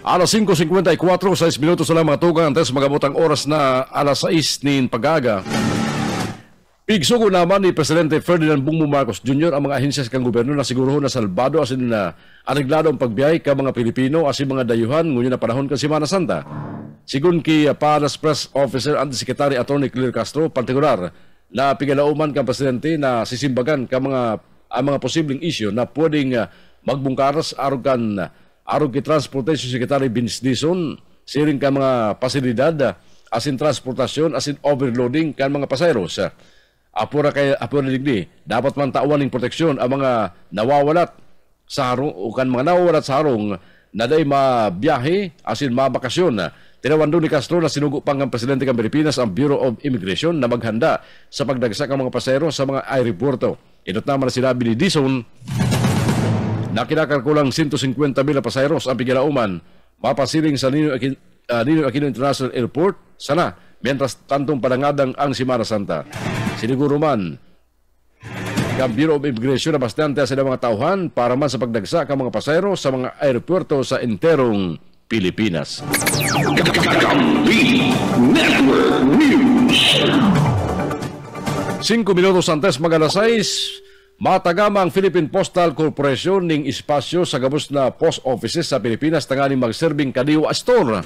Alas 5:54, 6 minutos na lang mga tugang antes magabot ang oras na alas 6 nin pag-aga. Pigsugo naman ni Presidente Ferdinand Bongbong Marcos Jr. ang mga ahensya sa gobyerno na siguro na salbado asin na areglado ang pagbiyahe ka mga Pilipino asin mga dayuhan ngunyan na panahon kan Semana Santa. Sigun kay Palace Press Officer Undersecretary Atty. Claire Castro, partikular na pigalauman kang Presidente na sisimbagan ka ang mga posibleng isyu na pwedeng magbungkaras arog kay Transportation Secretary Vince Dizon, siring ka mga pasilidad asin transportasyon asin overloading kan mga pasayeros. Apura digdi, dapat man tawan ng proteksyon ang mga nawawalat sa harong o kan mga nawawalat sa harong na day mabiyahe asin mabakasyon. Tinawando ni Castro na sinugo pang ang Presidente ng Pilipinas ang Bureau of Immigration na maghanda sa pagdagsak ng mga pasahero sa mga aeroporto. Inot naman na sinabi ni Dizon na kinakalkulang 150,000 na pasaheros ang pigilauman mapasiling sa Ninoy Aquino International Airport sana mientras tantong palangadang ang Semana Santa. Siniguro man ang Bureau of Immigration na bastante sa mga tauhan para man sa pagdagsa ng mga pasahero sa mga aeroporto sa enterong Pilipinas. Network News. 5 minutos antes mag-alas 6, matagama ang Philippine Postal Corporation ning espasyo sa gabos na post offices sa Pilipinas tanganing mag-serving kadiwa store.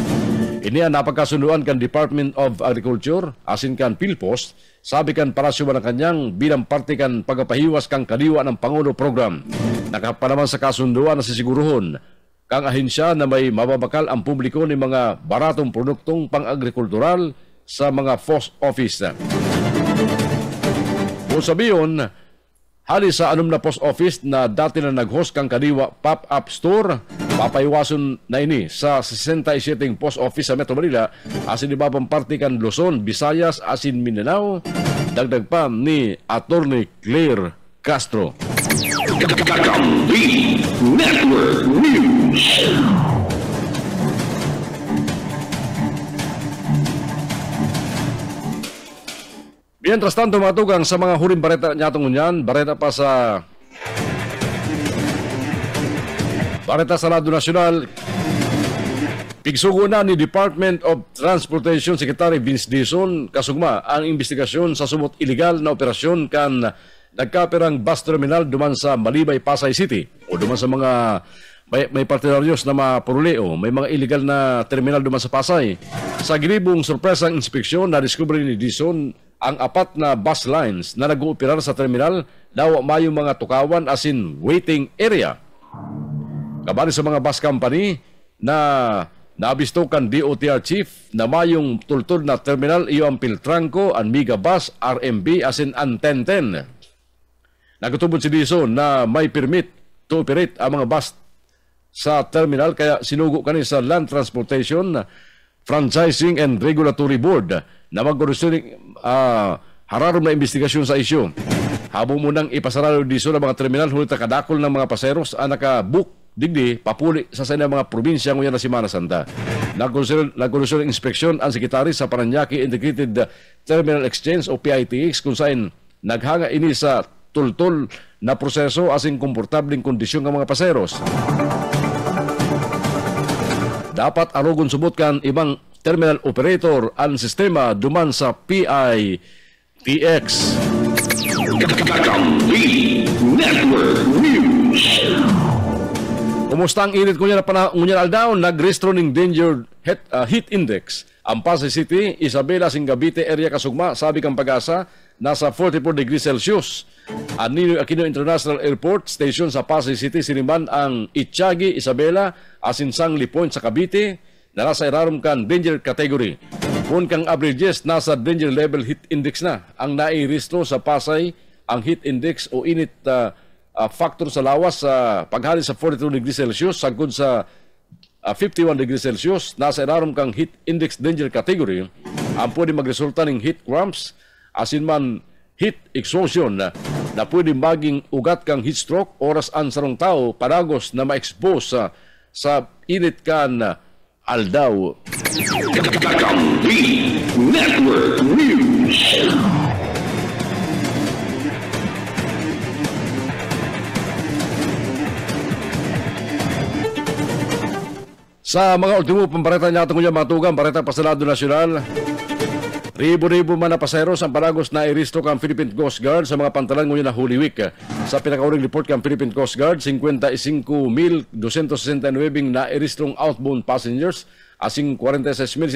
Ini ang napagkasunduan kan Department of Agriculture asin kan PhilPost, sabi kan Palasyo Malacanang bilang parte kan pagapahiwas kang kadiwa ng Pangulo program. Nakapanaman sa kasunduan na sisiguruhon kang ahensya na may mababakal ang publiko ng mga baratong produktong pang-agrikultural sa mga post office. Kung sabiyon, halis sa anum na post office na dati na nag-host kang kadiwa pop-up store, papaiwason na ini sa 67 post office sa Metro Manila asin iba pang parte kan Luzon, Visayas, asin Mindanao. Dagdag pa ni Atty. Claire Castro. Network News. Mientras tanto, matugang sa mga huling bareta nyatong unyan, bareta sa Lado Nacional, pigsugo na ni Department of Transportation Secretary Vince Dizon kasugma ang investigasyon sa sumot illegal na operasyon kan nagkapirang bus terminal duman sa Malibay, Pasay City o duman sa mga may partneryos na mapuruleo, may mga illegal na terminal duman sa Pasay. Sa gilibong sorpresang inspeksyon, na-discover ni Dizon ang 4 na bus lines na nag-uupirar sa terminal daw mayong mga tukawan asin waiting area. Kabali sa mga bus company na Nabisto kan DOTR Chief na mayong tultol na terminal iyo ang Piltrangco, ang Mega Bus, RMB asin ang 1010. Nagtubod si Dizon na may permit to operate ang mga bus sa terminal kaya sinugo kani sa Land Transportation Franchising and Regulatory Board na magkorusyoning hararom na investigasyon sa isyu. Habang munang ipasaralo Dizon ang mga terminal hulit kadakol ng mga paseros ang nakabook digdi papuli sa mga probinsya ngunya na Semana Santa. Nagkonsulong inspeksyon ang sekretary sa Paranaque Integrated Terminal Exchange o PITX kung saan naghanga ini sa tultol na proseso asing komportabling kondisyon ng mga paseros. Dapat arugon subutkan ibang terminal operator ang sistema duman sa PITX. Network News. Kumusta ang init kunya na panahon aldaw, nagrestro ng danger heat index. Ang Pasay City, Isabela, Singabite area kasugma, sabi kang Pag-asa, nasa 44 degrees Celsius. Anino Aquino International Airport Station sa Pasay City, siniman ang Itchagi, Isabela, Asinsang Lipoint sa Cavite, na nasa irarom kan danger category. Kung kang averages, nasa danger level heat index na. Ang nairestro sa Pasay, ang heat index o init factor sa lawas sa paghali sa 42 degrees Celsius sagkod sa 51 degrees Celsius, nasa irarom kang heat index danger category. Ang pwede magresulta ng heat cramps asin man heat exhaustion na pwede maging ugat kang heat stroke oras ang sarong tao padagos na ma-expose sa init kan aldaw. Network News. Sa mga ultimo pambareta niya itong mga tugang, bareta pasalado nasyonal, ribo-ribo man na paseros ang palagos na iristo kang Philippine Coast Guard sa mga pantalan ngayon na Holy Week. Sa pinakauring report kang Philippine Coast Guard, 55,269 na iristrong outbound passengers, asing 46,724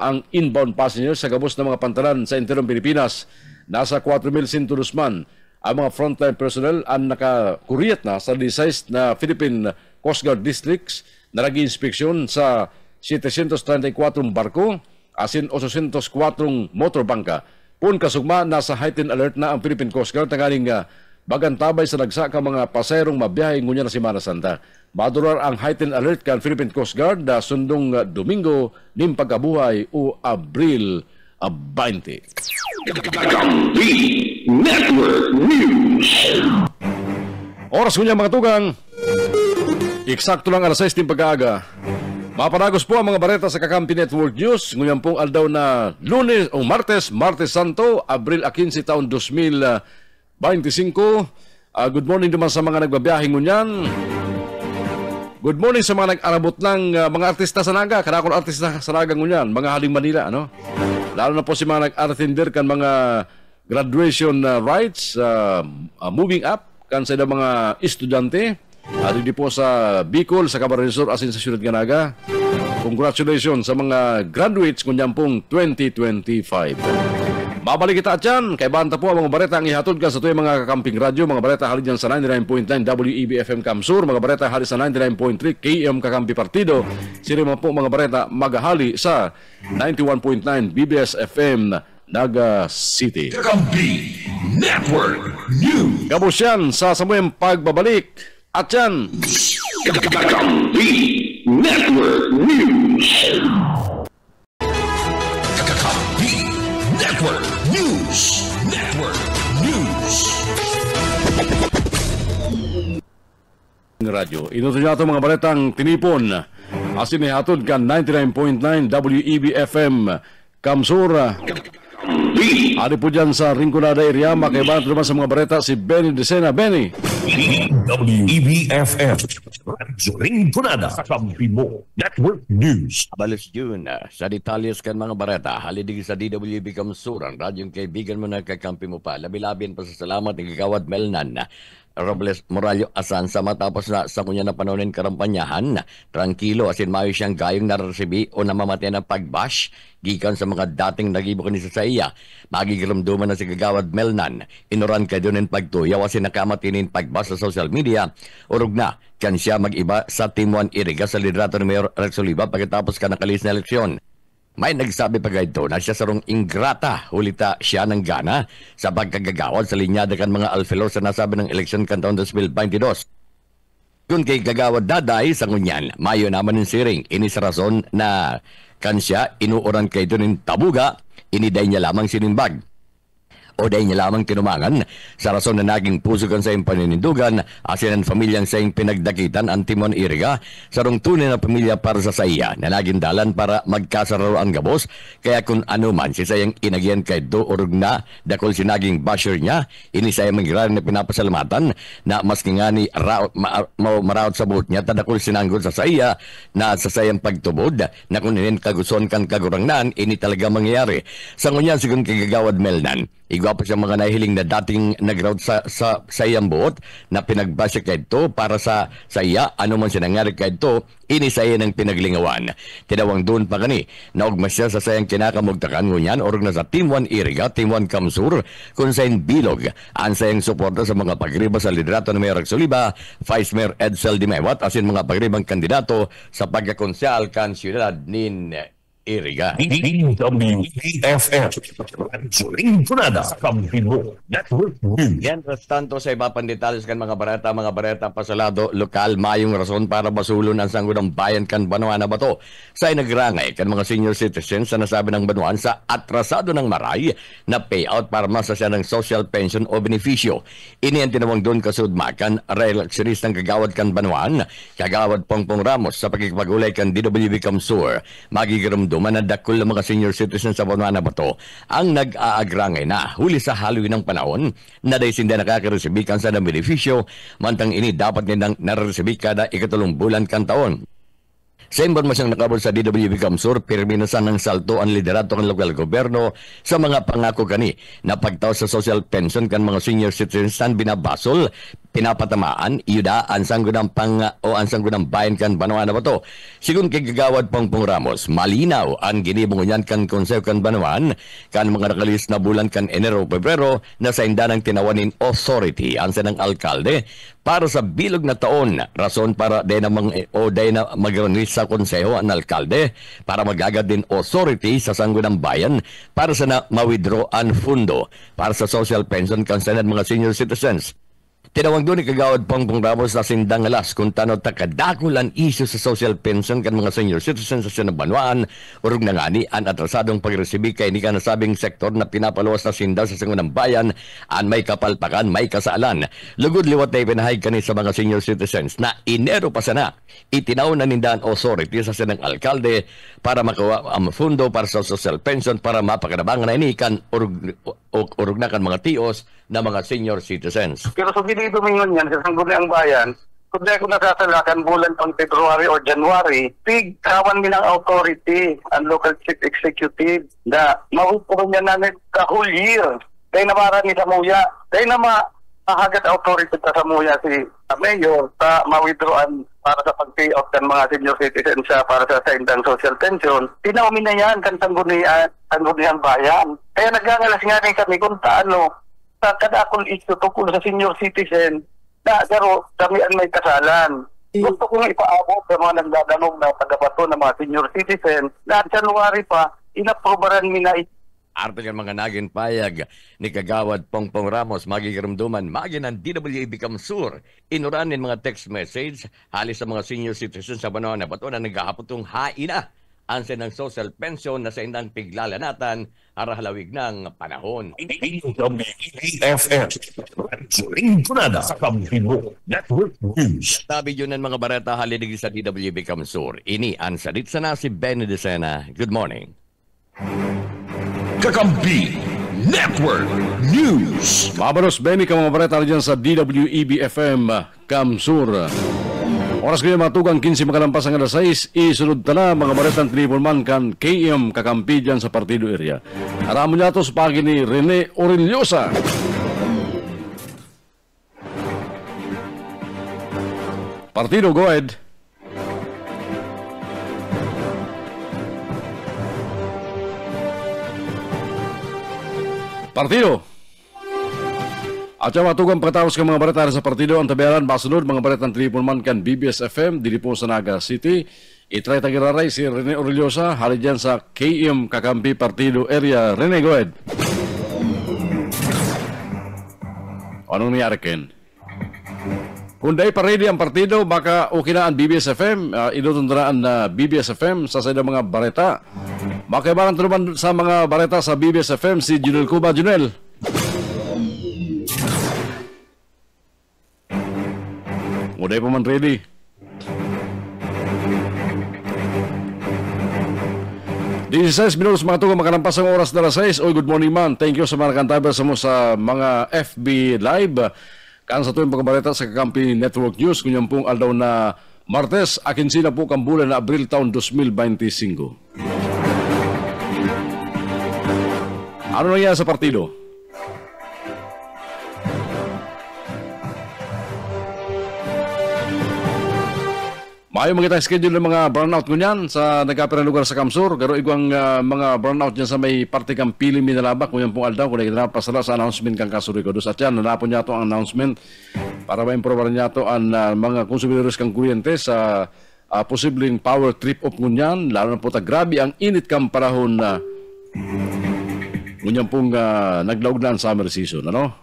ang inbound passengers sa gabos ng mga pantalan sa interyong Pilipinas. Nasa 4,102 man ang mga frontline personnel ang nakakuriyat na sa 16 na Philippine Coast Guard districts na nag-inspeksyon sa 734 barko, asin 804 motorbangka. Pun kasugma, nasa heightened alert na ang Philippine Coast Guard tangaling bagantabay sa nagsa ka mga paserong mabiyahe ngunya na Semana Santa. Madurar ang heightened alert kan Philippine Coast Guard na sundong Domingo ning pagkabuhay o Abril 20. Network News. Oras ngunya mga tugang. Eksakto lang alas 6 ng pag-aaga. Mapanagos po ang mga bareta sa Kakampi Network News. Ngayon pong aldaw na Lunes o Martes Santo, Abril 15 taon 2025. Good morning naman sa mga nagbabiyahe ngunyan. Good morning sa mga nag-arabot ng mga artista sa Naga. Kanakon artista sa Naga ngunyan, mga haling Manila, ano? Lalo na po si mga nag-artinder kan mga graduation rights, moving up kan sa mga estudyante. Hindi po sa Bicol, sa Camarines Sur, asin sa Siyudad Ganaga. Congratulations sa mga graduates kunyan pong 2025. Mabalik kita dyan. Kay banta po ang mga bareta ang ihatod ka sa tuwing mga kakamping radyo. Mga bareta halid dyan sa 99.9 WEB-FM Kamsur. Mga bareta halid sa 99.3 KM Kakampi Partido. Sirima po mga bareta magahali sa 91.9 BBS-FM Naga City. Kakampi Network News. Kabos yan sa samuyang pagbabalik. At yan, Kakampi Network News. Kakampi Network News. Network News. Radyo. Inuto niya ito mga baletang tinipon. Asin ihatod ka 99.9 WEB-FM Kamsur. Ari po dyan sa Rinconada area, makaibanat naman sa mga bareta si Benny Decena. Benny. WEB-FM Radyo Rinconada, Kakampi mo Network News. Abalos June, sa detalyos kan mga bareta, halidig sa DWB Kamsur, ang radyong kaibigan mo na kakampi mo pa. Labi-labin pa sa salamat ng Kagawad Melnan. Robles Morallo Asansa matapos na sa kunya na panonin karampanyahan. Tranquilo asin mayo siyang gayong naresibi o namamatay ng pagbash gikan sa mga dating nagibo ni sa iya. Magigiramduman na si Kagawad Melnan. Inuran ka doon pagtuyaw asin nakamatinin pagbash sa social media. Urog na kan siya mag-iba sa Team 1 Iriga sa liderato ni Mayor Rex Oliva pagkatapos ka nakalis na eleksyon. May nagsabi pa gayto na siya sarong ingrata hulita siya ng gana sa pagkagagawad sa linyada kan mga alfilor sa nasabi ng eleksyon kan taon 2022. Kung kay Kagawad Daday sa ngunyan, mayo naman ng siring, ini sa rason na kan siya inuuran kay doon tabuga, iniday niya lamang sinimbag. O dahil niya lamang tinumangan sa rason na naging puso kan sa iyong paninindugan asin ang pamilyang sa iyong pinagdakitan ang Timon Iriga sarong tunay na pamilya para sa saya na naging dalan para magkasararo ang gabos kaya kung ano man si sayang inagyan kay do urug na dakol si naging basher niya ini sayang mangirar na pinapasalamatan na maski nga ni maraot sa buot niya tadakol sinanggol sa saya na sa sayang pagtubod na kung inin kaguson kan kagurangnan ini talaga mangyayari sa ngunyan sigun kay Kagawad Melnan. Igwapo siya mga nahiling na dating nag-route sa sayang buot na pinagbasya kay ito para sa saya ano man siya nangyari kay ito ini saya ng pinaglingawan. Tinawang doon pa kani naugmas siya sa sayang kinakamugtakan ngunyan orog na sa Team 1 Iriga, Team 1 Kamsur kung sayang bilog ang sayang suporta sa mga pagriba sa liderato ng Mayor Rex Oliva, Vice Mayor Edsel Dimewat asin mga pagribang kandidato sa pagkakonsyal kan siyudad nin Iriga. DWFM Lingkunada Kampibo Network News. Yan, tanto sa iba pang detalles kan mga bareta pasalado lokal mayong rason para basulon ang sanggunang bayan kan Banuan na bato. Sa inagrangay kan mga senior citizens sa nasabi ng Banuan sa atrasado ng maray na payout para masasya ng social pension o benepisyo. Ini ang tinawang doon kasudmakan relaxionist ng Kagawad kan Banuan, Kagawad Pongpong Ramos sa pagkikipagulay kan DWB Kamsur. Magigiramdaman dumanadakol ng mga senior citizens sa Banuan na bato ang nag-aagrangay na huli sa Halloween ng panahon na dahil hindi nakakaresibik kan sa ng benepisyo mantang ini dapat nilang naresibik kada ikatulong bulan kan taon. Sa impormasyong nakabot sa DWB Kamsur, pirminasan ng salto ang liderato ng lokal gobyerno sa mga pangako kani na pagtaw sa social pension kan mga senior citizens na binabasol, pinapatamaan, iyuda ang sanggunang bayan kan Banuan na bato. Sigun kay Kagawad Pongpong Ramos, malinaw ang ginibong niyan kan Konseho kan Banuan kan mga nakalis na bulan kan Enero o Pebrero na sa indanang tinawanin authority ang sanang alkalde para sa bilog na taon rason para day na magrenis sa konseho ang alkalde para magagad din authority sa sanggunang bayan para sa na ma-withdraw ang fundo para sa social pension kan sa mga senior citizens. Tinawag doon ni Kagawad Pongpong Ramos na sindang alas kung tano takadakulan isyu sa social pension kan mga senior citizens sa sinabanuan urog na ngani ang atrasadong pagresibi kay ni ka nasabing sektor na pinapaluwas na sindaw sa sangunang bayan ang may kapalpakan, may kasaalan. Lugod liwat na ipinahay kani sa mga senior citizens na Enero pa sana itinaw na nindaan authority sa sinang alkalde para makawa ang fundo para sa social pension para mapakanabangan na inikan urog na kan mga tios na mga senior citizens. Pero sa ginidumingon yan, sa sangguniang bayan, kung di ako nakasalakan bulan pang February or January, tigkawan min ang authority, ang local chief executive, na mahupukan niya namin the whole year. Dahil namarami sa muya, dahil na mahagat authority sa muya si mayor sa ma-withdrawan para sa pag-payout ng mga senior citizens para sa sendang social pension. Tinawmin na yan kan sangguniang bayan. Kaya naggangalas nga rin kami kung taano sa kadakol issue tungkol sa senior citizen na pero kami ang may kasalan. Gusto kong ipaabot sa mga nagdadanog na tagabato ng mga senior citizen na January pa, inaprobaran nila Arte ng mga naging payag ni Kagawad Pongpong Ramos magigiramduman magin ang DWB Kamsur. Inuranin mga text message halis sa mga senior citizens sa Banuan na bato na naghahapotong haina ang ng social pension na sa indang piglalanatan arahalawig ng panahon. DWFM Lingkunada Kampibo Network News. Tabi yun ng mga bareta halidig sa DWB Kamsur. Ini ang salit sana si Benny Decena. Good morning. Kakampi Network News. Mabalos Benny ka mga bareta dyan sa DWEB-FM Kamsur. Oras kayo matugang 15 makalampas ang alas 6, isunod na mga baretang tinipulman kan KM Kakampi dyan sa Partido Area. Aramo niya ito sa pagi ni Rene Orillosa. Partido, go ahead. Partido. At yung matugang pagkatapos ng mga balita sa partido, ang tabiaran, basunod, mga balita ng Tripunman kan BBS FM, dili po sa Naga City. Itry tagiraray si Rene Orellosa, hali dyan sa KM Kakampi Partido Area. Rene, go ahead. Anong nangyari, Ken? Kung dahil pa ready ang partido, baka okay na ang BBS FM, inutunduraan na BBS FM sa sa mga balita. Makibarang tunuman sa mga balita sa BBS FM si Junel Cuba. Junel. Uday pa man ready. Di 16 minutos mga tugang makalampas ang oras na 6. Oy, good morning man. Thank you sa mga nakantabel sa mo sa mga FB Live. Kaan sa tuwing pagkabalita sa Kakampi Network News. Kunyang pong aldaw na Martes, akin sila po kambulan na Abril taon 2025. Ano nangyari sa partido? Maayo magkita schedule ng mga burnout ko niyan sa nagkapirang lugar sa Kamsur. Pero igwang mga burnout niyan sa may parte kang pili minalabak. Kung yan pong aldaw, kung nagkita sa announcement kang kasuri ko. At yan, nanapon niya ito ang announcement para ma-improve niya ito ang mga konsumidores kang kuryente sa posibleng power trip of ngunyan. Lalo na po grabe ang init kang panahon na ngunyan pong naglauglan summer season. Ano?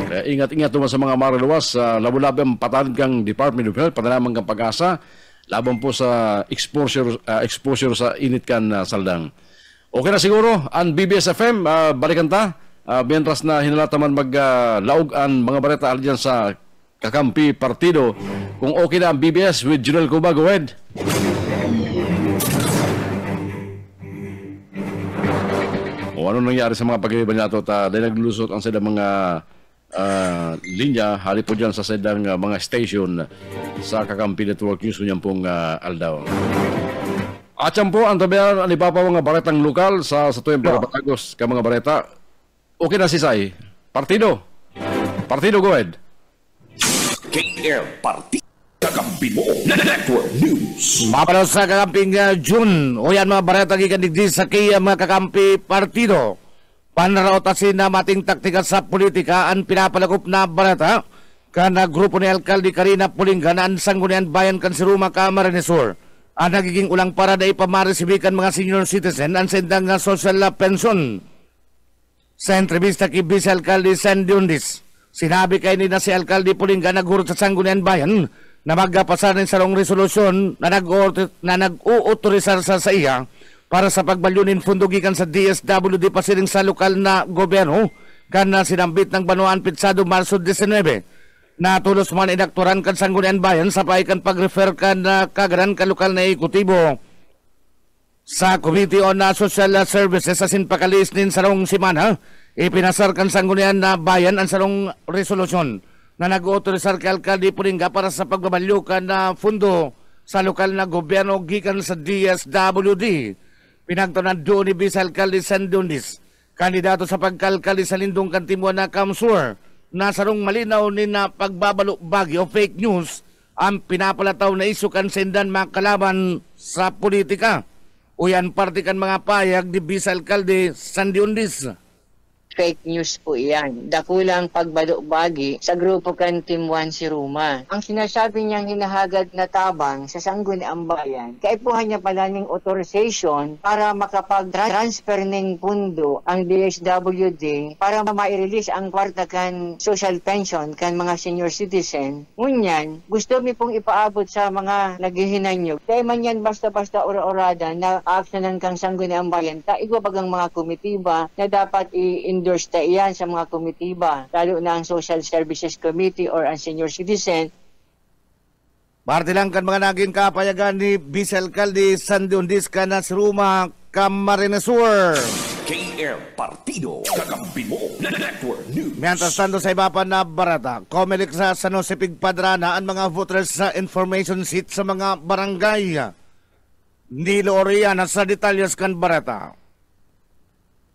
Kaya ingat-ingat naman sa mga mariluwas. Labo-labo ang patalid kang Department of Health, padalaman kang pag-asa, laban po sa exposure sa init kan saldang. Okay na siguro, ang BBS FM, balikan ta. Bientras na hinalataman maglaog ang mga balita dyan sa Kakampi Partido. Kung okay na ang BBS with Junel Cuba, go ahead. O ano nangyari sa mga pag-iiban niya ito? Dahil naglusot ang sila mga linya, hali po dyan sa sedang mga station sa Kakampi Network News kunyan pong aldaw. At yan po, ang tabihan ang ipapa mga baretang lokal sa tuwing pagpatagos ka mga bareta. Okay na si Sai. Partido. Partido, go ahead. KM Partido. Kakampi mo Network News. Mapalaw sa Kakamping June. O yan mga bareta gikandigdi sa kaya mga Kakampi Partido. Panaraotasin na mating taktika sa politika ang pinapalagop na barata kana grupo ni Alkalde Karina Pulingganan Sanggunian Bayan kan si Ruma Camaranesur ang nagiging ulang para na ipamaresibikan mga senior citizen ang sendang social pension. Sa entrevista kay Vice Alkalde Sandiundis, sinabi kay ni na si Alkalde Pulinggan nagurot sa Sanggunian Bayan na magpasar ng sarong resolusyon na nag-uutorisar sa iya para sa pagbalyunin fundo gikan sa DSWD pasiring sa lokal na gobyerno kana sinambit ng Banuan Pitsado Marso 19. Natulos man inakturan kan Sanggunian Bayan sa paikan pag-refer kan kagaran ka lokal na ekutibo sa Committee on Social Services sa sinpakalis nin sarong simana ipinasar kan Sanggunian na Bayan ang sarong resolusyon na nag-autorisar kay Alkalde Pulingga para sa pagbabalyo kan na fundo sa lokal na gobyerno gikan sa DSWD. Pinagtunan doon ni Vice Alkalde Sandiundis, kandidato sa pagkalkalde sa Lindong Kantimuan na Kamsur, na sarong malinaw ni na pagbabalo bagyo fake news ang pinapalataw na isukan sendan mga kalaban sa politika. Uyan parte kan mga payag ni Vice Alkalde Sandiundis. Fake news po iyan. Dakulang pagbalo-bagi sa grupo kan Timuan si Ruma. Ang sinasabi niyang hinahagad na tabang sa Sangguniang Bayan, kaipuhan niya pala ng authorization para makapag-transfer ng pundo ang DSWD para ma-release ang kwarta kan social pension kan mga senior citizen. Ngunyan, gusto mi pong ipaabot sa mga naghihinanyog. Dahil man yan basta-basta ora-orada na actionan kang Sangguniang Bayan, igwabagang mga komitiba na dapat endorse ta iyan sa mga komitiba, lalo na ang Social Services Committee or ang Senior Citizen. Parte lang kan mga naging kapayagan ni Vice Alkalde Sandiundis kana si Ruma Camaranesur. KM Partido. Kakampi mo Network News. Mientras tanto sa iba pa na barata, Comelec sa San Jose Pigpadrana ang mga voters sa information sheet sa mga barangay. Nilo Oriana sa detalyos kan barata.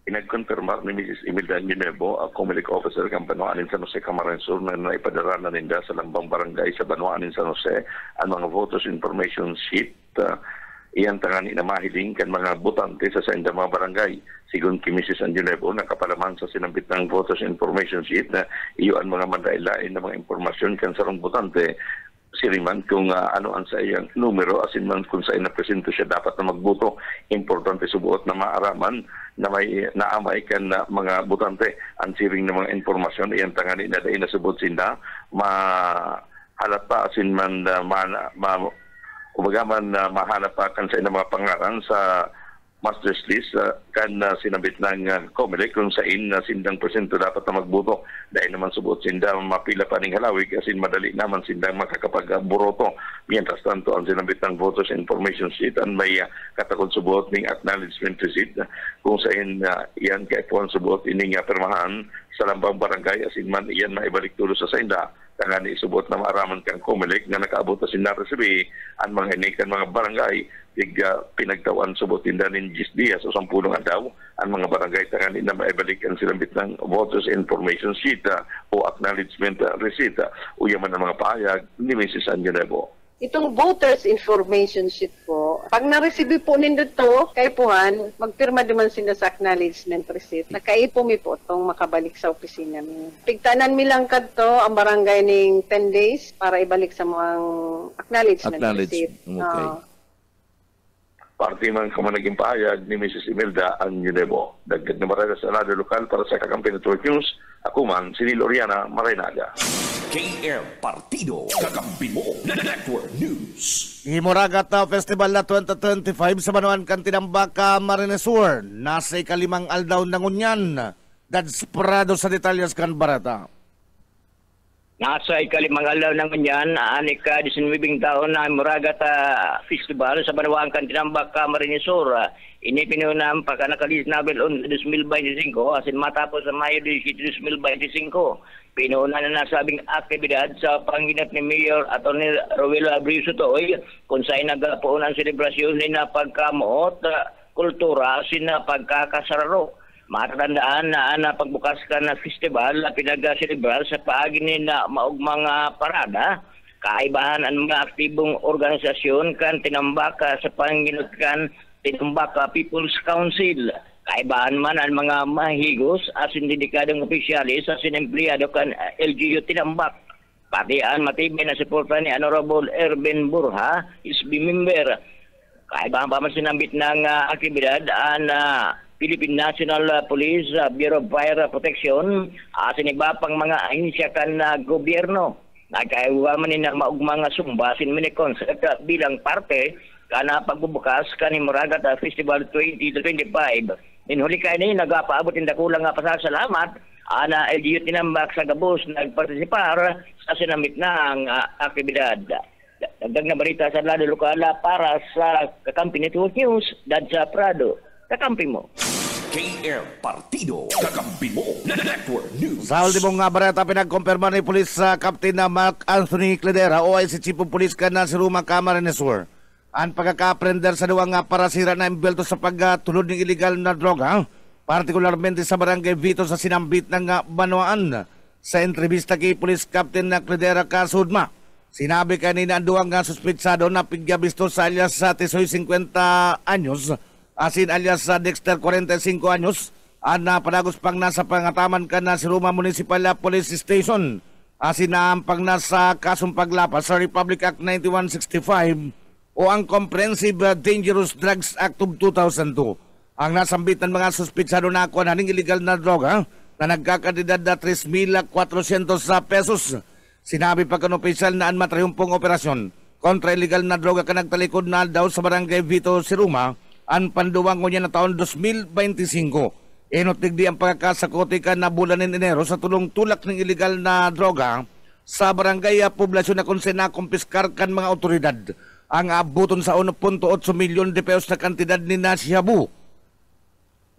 Inagkonfirmar ni Mrs. Imelda Nuevo, Comelec Officer ng Banuanin San Jose, Camarines Sur, na naipadara na ninda sa lambang barangay sa Banuanin San Jose ang mga voters information sheet. Iyan tangani na mahiling kan mga botante sa saindang mga barangay. Sigun kay Mrs. Nuevo, nakapalaman sa sinambit ng voters information sheet na iyo ang mga mandailain na mga impormasyon kan sarong botante. Siriman kung ano ang sa iyang numero, asin man kung sa inapresento siya dapat na magboto. Importante subuot na maaraman na may naamay kan na mga botante ang siring ng mga informasyon. Iyan tangani na dahil nasubot sinda mahalat pa asin man mahanap pa kan sa inang mga pangalan sa master's list kan sinabit ng Comelec kung saan sindang presento dapat na magboto. Dahil naman subot sinda mapila pa ning halawig asin madali naman sindang makakapag-buroto. Mientras tanto ang sinabit ng voters information sheet ang may katakod subot ning acknowledgement receipt kung saan iyan kay puan subot ining permahan sa lambang barangay asin man iyan maibalik tulo sa sainda. Tangani isubot na maaraman kang Comelec na nakaabot na sinaresibi ang mga inikan mga barangay pinagtawan subot tinda nin 10 dias o 10 adlaw ang mga barangay tangani na maibalik ang silambit ng voters information sheet o acknowledgement receipt o yaman ang mga pahayag ni Mrs. Nuevo. Itong voters information sheet po, pag na-receive po nindo to, kay Puhan, magpirma naman sila sa acknowledgement receipt. Nakaipo mi po itong makabalik sa opisina mi. Pigtanan mi lang kadto ang barangay ning 10 days para ibalik sa mga acknowledgement receipt. Okay. Parte man ka man naging pahayag ni Mrs. Imelda Nuevo. Dagdag na marada sa radio lokal para sa Kakampi Network News. Ako man, si Loriana Marinaga. KM Partido, Kakampi mo, Network News. Himuragat Festival na 2025 sa Banuan Kantinambaka, Camarines Sur. Nasa ikalimang aldaw na ngunyan. Dads Prado sa detalyas kan Barata. Nasa ikalimang alaw ng yan, anik 19 taon na Muragat Festival sa Banawang Kantinambak, Camarines Sur. Inipinunang pagkanakalis-nabel on 2025 asin matapos sa Mayo 2025. Pinuna na nasabing aktibidad sa panginat ni Mayor Atty. Rowelo Abriso Toy kung saan nagpuon ang selebrasyon ni na pagkamuot, kultura, asin na pagkakasararo. Matatandaan na pagbukas ka na festival na pinag-celebrar sa paagi ni na maog mga parada, kaibahan ang mga aktibong organisasyon kan tinambaka sa panginut kan Tinambaka People's Council. Kaibahan man ang mga mahigos asin dedikadong opisyalis asin empleyado kan LGU Tinambak. Patian matibay na suporta ni Honorable Erben Burha, SB member. Kaibahan pa man sinambit ng aktibidad Philippine National Police, Bureau of Fire Protection, asin iba pang mga ahensya kan gobyerno. Nagkaiwa man na maug mga sumbasin minikonsert bilang parte kana pagbubukas kaning Muragat Festival 2025. Inhuli kay ni nagapaabot in dakulang nga pasasalamat ana LGU Tinambak sa Gabos nagpartisipar sa sinamit ng aktibidad. Dagdag na balita sa lado lokal para sa Kakampi Network News, Dadsa Prado. Kakampi mo. KM Partido, Kakampi mo, Network News. Sa ultimong nga barata, pinagkumpirma ni Police Captain na Mark Anthony Cledera o si Chief of Police ka na si Ruma Camarines Sur. Ang pagkakaprender sa duwang parasira na imbelto sa pagtulod ng illegal na droga, partikularmente sa Barangay Vito sa sinambit ng Banuan. Sa entrevista kay Police Captain na Cledera Kasudma, sinabi kanina ang duwang suspitsado na pigyabisto sa alias sa Tisoy 50 anyos, asin alias sa Dexter 45 anyos, na panagos pang nasa pangataman ka na si Ruma Municipal Police Station, asin na ang pang nasa kasong paglapas sa Republic Act 9165 o ang Comprehensive Dangerous Drugs Act of 2002. Ang nasambit ng mga suspitsado na ako na illegal na droga na nagkakantidad na 3,400 pesos. Sinabi pa kan opisyal na ang matrayumpong operasyon kontra illegal na droga ka nagtalikod na daw sa Barangay Vito si Ruma ang panduwang niya na taon 2025. Inotigdi ang pagkakasakote ka na bulan ng Enero sa tulong tulak ng illegal na droga sa barangay poblasyon na kung sinakumpiskar kan mga otoridad. Ang abuton sa 1.8 milyon de pesos na kantidad ni Nasyabu.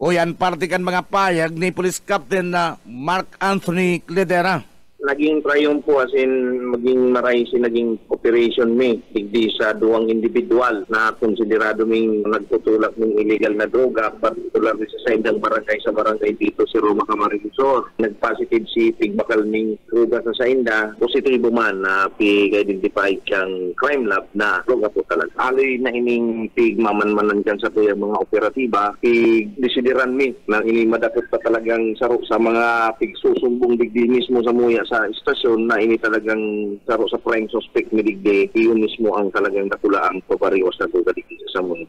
O yan, parte kan mga payag ni Police Captain na Mark Anthony Cledera. naging triumpo as in maging maray si naging operation mi digdi sa duwang individual na konsiderado ming nagtutulak ng illegal na droga, particularly sa sindang barangay sa barangay dito si Roma Camarines. Nag-positive si Pigbakal ning droga sa sainda, positibo man na pig-identify kang crime lab na droga po talaga. Aloy na ining pigmamanmanan dyan sa tuyang mga operatiba, pig-desideran mi na ini madapot pa talagang saro sa mga pigsusumbong digdi mismo sa muya sa istasyon na ini talagang saro sa prime suspect mi digdi, iyon mismo ang talagang nakulaang papariwas na droga digdi sa muya.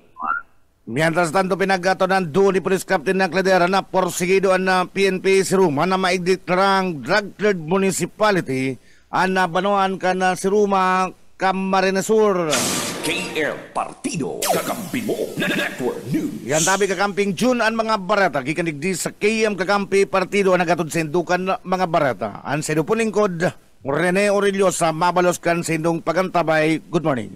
Mientras tanto, pinagkatonan doon ni Police Captain na Cladera na porsigido ang PNP si Ruma na maigditrang drug-cleared municipality ang nabanuan ka na si Ruma Camarines Sur. KL Partido, kakampi mo, Network News. Yan tabi kakamping June ang mga barata, gikanigdi sa KM kakampi partido ang nagatod sa indukan mga barata. Ang sa lingkod, Rene Orillosa, mabalos kan sa indong pagantabay. Good morning.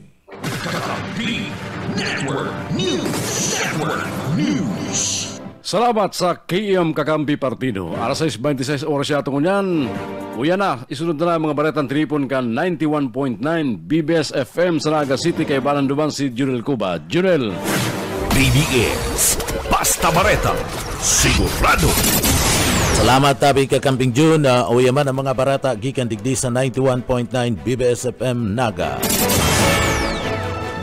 Kakampi Network News. Network News. Salamat sa KM Kakampi Partido. Alas 6:26 oras siya tungo niyan. Uya na, isunod na mga baretang tripon kan 91.9 BBS FM sa Naga City kay Balanduban si Junel Cuba. Junel. BBS. Basta Bareta. Sigurado. Salamat tabi kakamping June. Uya man ang mga barata gikan digdi sa 91.9 BBS FM Naga.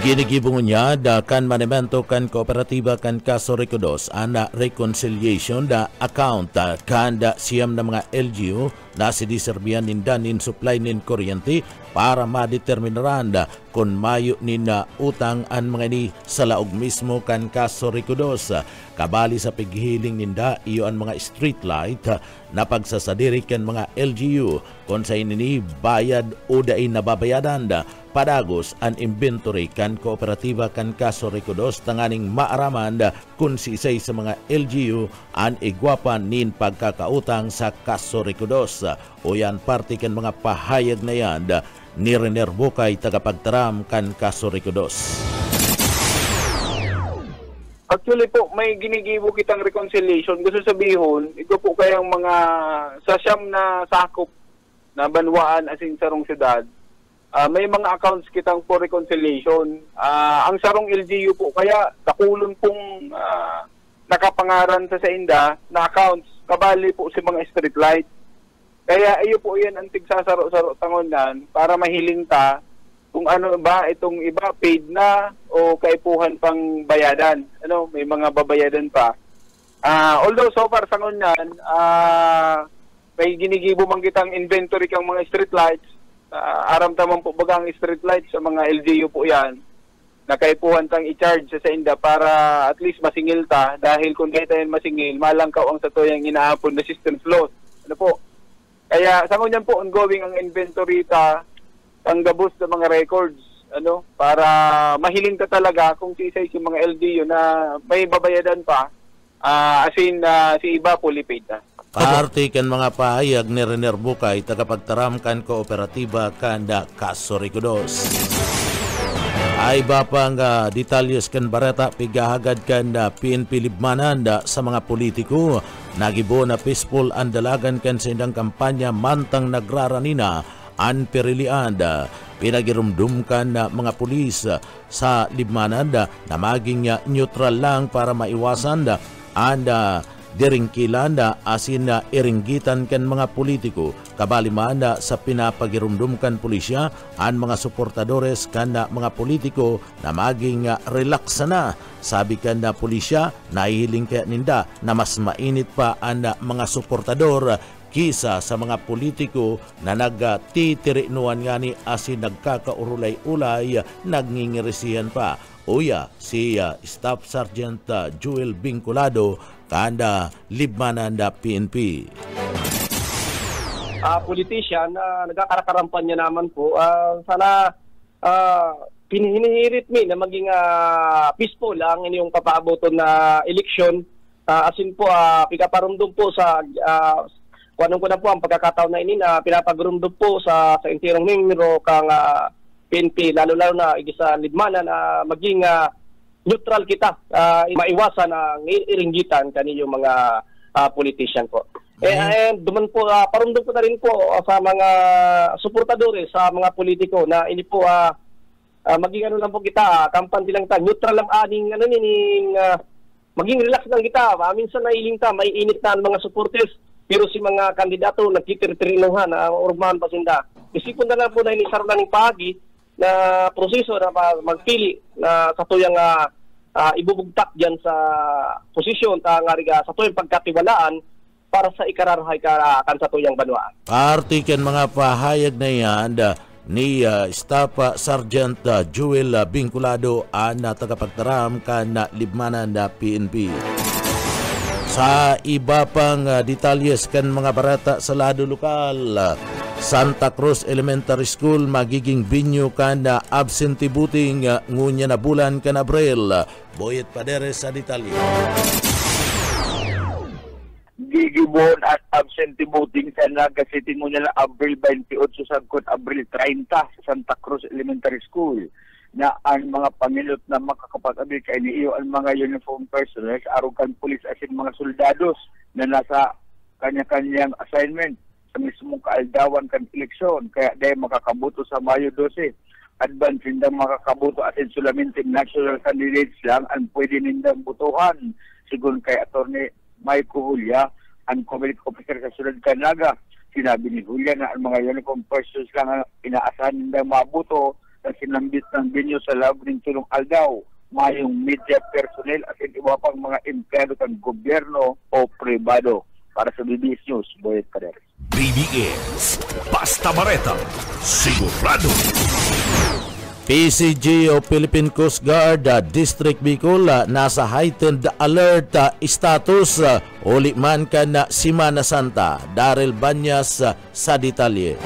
Ginigibong niya da kan manimento kan kooperatiba kan kaso Recodos ana reconciliation da account kan da siyam na mga LGU na sidiserbihan nindanin supply nin kuryente para madeterminaran da kung mayo nina utang an mga ni sa laog mismo kan kaso Recodos. Kabali sa pighiling ninda iyo ang mga street light na pagsasadiri kan mga LGU kung sa inini bayad o dain nababayadan da padagos an inventory kan kooperatiba kan kaso Recodos tanganing maaraman kung si isay sa mga LGU an igwapan nin pagkakautang sa kaso Recodos. O yan parte kan mga pahayag na yan ni Rene Bukay tagapagtaram kan kaso Recodos. Actually po, may ginigibo kitang reconciliation. Gusto sabihin, ito po kayang mga sasyam na sakop na banwaan asing sarong syudad. May mga accounts kitang for reconciliation. Ang sarong LGU po, kaya takulon pong nakapangaran sa sainda na accounts, kabali po si mga street light. Kaya iyo po yan ang tigsasaro-saro tangonan para mahiling ta kung ano ba itong iba paid na o kaipuhan pang bayadan. May mga babayadan pa. Although so far sa ngunyan, may ginigibo man kitang inventory kang mga street lights. Aram tamang po bagang street lights sa mga LGU po yan na kaipuhan tang i-charge sa inda para at least masingil ta dahil kung dito yan masingil, malangkaw ang sa toyang inaapon na system float. Kaya sa ngunyan po ongoing ang inventory ta ang gabos ng mga records para mahiling ka talaga kung sisay si mga LGU na may babayadan pa as in si iba fully paid na. Parte kan mga pahayag ni Rene Bukay tagapagtaram kan kooperatiba kan da kaso Recodos. Ay ba pang detalyos kan barata pigahagad kan da PNP Libmanan da sa mga politiko nagibo na peaceful ang dalagan kan sa indang kampanya mantang nagraranina an perilian da pinagirumdumkan na mga pulis sa Libmanan da na maging neutral lang para maiwasan da anda diringkilan da asin na iringgitan kan mga politiko kabaliman da sa pinapagirumdumkan pulisya an mga suportadores kan na mga politiko na maging relax na sabi kan na pulisya nahihiling kaya ninda na mas mainit pa ang mga suportador kisa sa mga politiko na nagtitirinuan nga ni asin nagkakaurulay-ulay nagngingirisihan pa. Uya si Staff Sergeant Joel Vinculado kanda Libmanan da PNP. Politician na nagkakarampan niya naman po sana hinihirit mi na maging peaceful ang inyong papaaboton na eleksyon asin po pikaparundong po sa kuanong ko na po ang pagkakataon na ini na pinapagurumdog po sa intirong membro kang PNP, lalo-lalo na sa Libmanan na maging neutral kita, maiwasan ang iringgitan kaniyong mga politician po. Duman po, parundong po na rin po sa mga suportadores, sa mga politiko na ini po maging ano lang po kita, kampante lang ta, neutral lang aning maging relax lang kita. Minsan nailing ta, may init na ang mga supporters, pero si mga kandidato nagtitritrinuhan, urmahan pa sinda. Isipon na lang po na inisaro na ng pagi na proseso na magpili na sa tuyang ibubugtak dyan sa posisyon sa tuyang pagkatiwalaan para sa ikararahay kan sa tuyang banwaan. Parte ken mga pahayag na yan ni Staff Sergeant Joel Vinculado na tagapagtaram kan libmanan na PNP. Sa iba pang detalles kan mga barata sa lado lokal, Santa Cruz Elementary School magiging venue kan absentee voting ngunya na bulan kan Abril. Boyet Paderes sa detalye. Gigibon at absentee voting sa Naga City ngunya na Abril 28 sagkot Abril 30 sa Santa Cruz Elementary School na ang mga pamilot na makakapag-abil kay niyo ang mga uniform personnel arugan pulis asin mga soldados na nasa kanya-kanyang assignment sa mismong kaaldawan kan eleksyon kaya dahil makakabuto sa Mayo 12. Advance nindang makakabuto asin solamente national candidates lang ang pwede nindang butuhan sigun kay Attorney Mike Julia, ang Community Officer sa Sunod Canaga. Sinabi ni Julia na ang mga uniform persons lang ang inaasahan nindang mabuto na sinambit ng venue sa loob ng tulong aldaw. Mayong media personnel at iba pang mga empleyado ng gobyerno o pribado. Para sa BBS News, Boyet Paderes. BBS, Basta Bareta, sigurado. PCG o Philippine Coast Guard District Bicol nasa heightened alert status uli man ka na Semana Santa. Daryl Banyas sa detalye.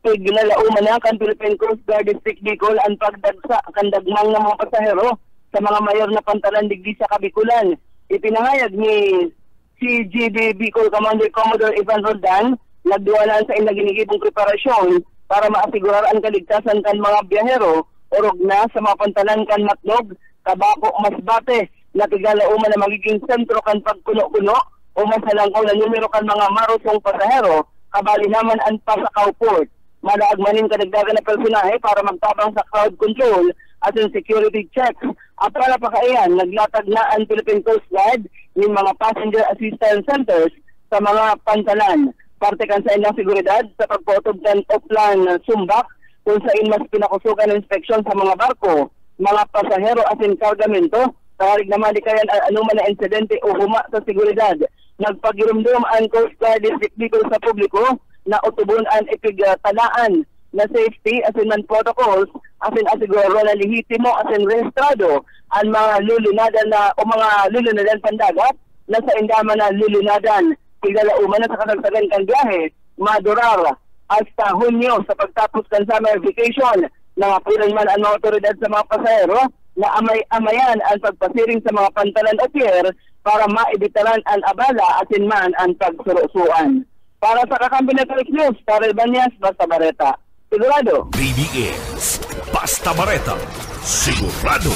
Ginalauman na kan Philippine Coast Guard District Bicol ang pagdagsa kan dagmang ng mga pasahero sa mga mayor na pantalan digdi sa Kabikulan. Ipinahayag ni CGB Bicol Commander Commodore Ivan Roldan nagduwalan sa inaginigibong preparasyon para maasigurar ang kaligtasan kan mga biyahero orog na sa mga pantalan kan Matnog, Kabako, Masbate na tigalauman na magiging sentro kan pagkuno-kuno o masalangkaw na numero kan mga marusong pasahero kabali naman ang Pasakaw Port. Malaagmanin kadagdagan na personahe para magtabang sa crowd control at yung security checks. Para pa kaiyan, naglatag na ang Philippine Coast Guard ng mga passenger assistance centers sa mga pantalan. Parte kan sa ilang seguridad sa pagpotog ng Oplan Sumbak kung saan mas pinakusugan ng inspeksyon sa mga barko, mga pasahero at kargamento. Tawarig naman di kayan anuman na insidente o huma sa seguridad. Nagpagirumdum ang Coast Guard District Bicol sa publiko na utubon ang ipigtalaan na safety as in protocols as in asiguro na lehitimo as in rehistrado ang mga lulunadan na o mga lulunadan pandagat na sa indama na lulunadan. Tiglalauman na sa kasagsagan kang biyahe, madurar hasta Hunyo sa pagtapos kan summer vacation. Nangapilan man ang mga otoridad sa mga pasahero na amayan ang pagpasiring sa mga pantalan o pier para maibitaran ang abala at man ang pagsurusuan. Para sa Kakampi Network News, Daryl Banyas, Basta Bareta. Sigurado. BBS, Basta Bareta, sigurado.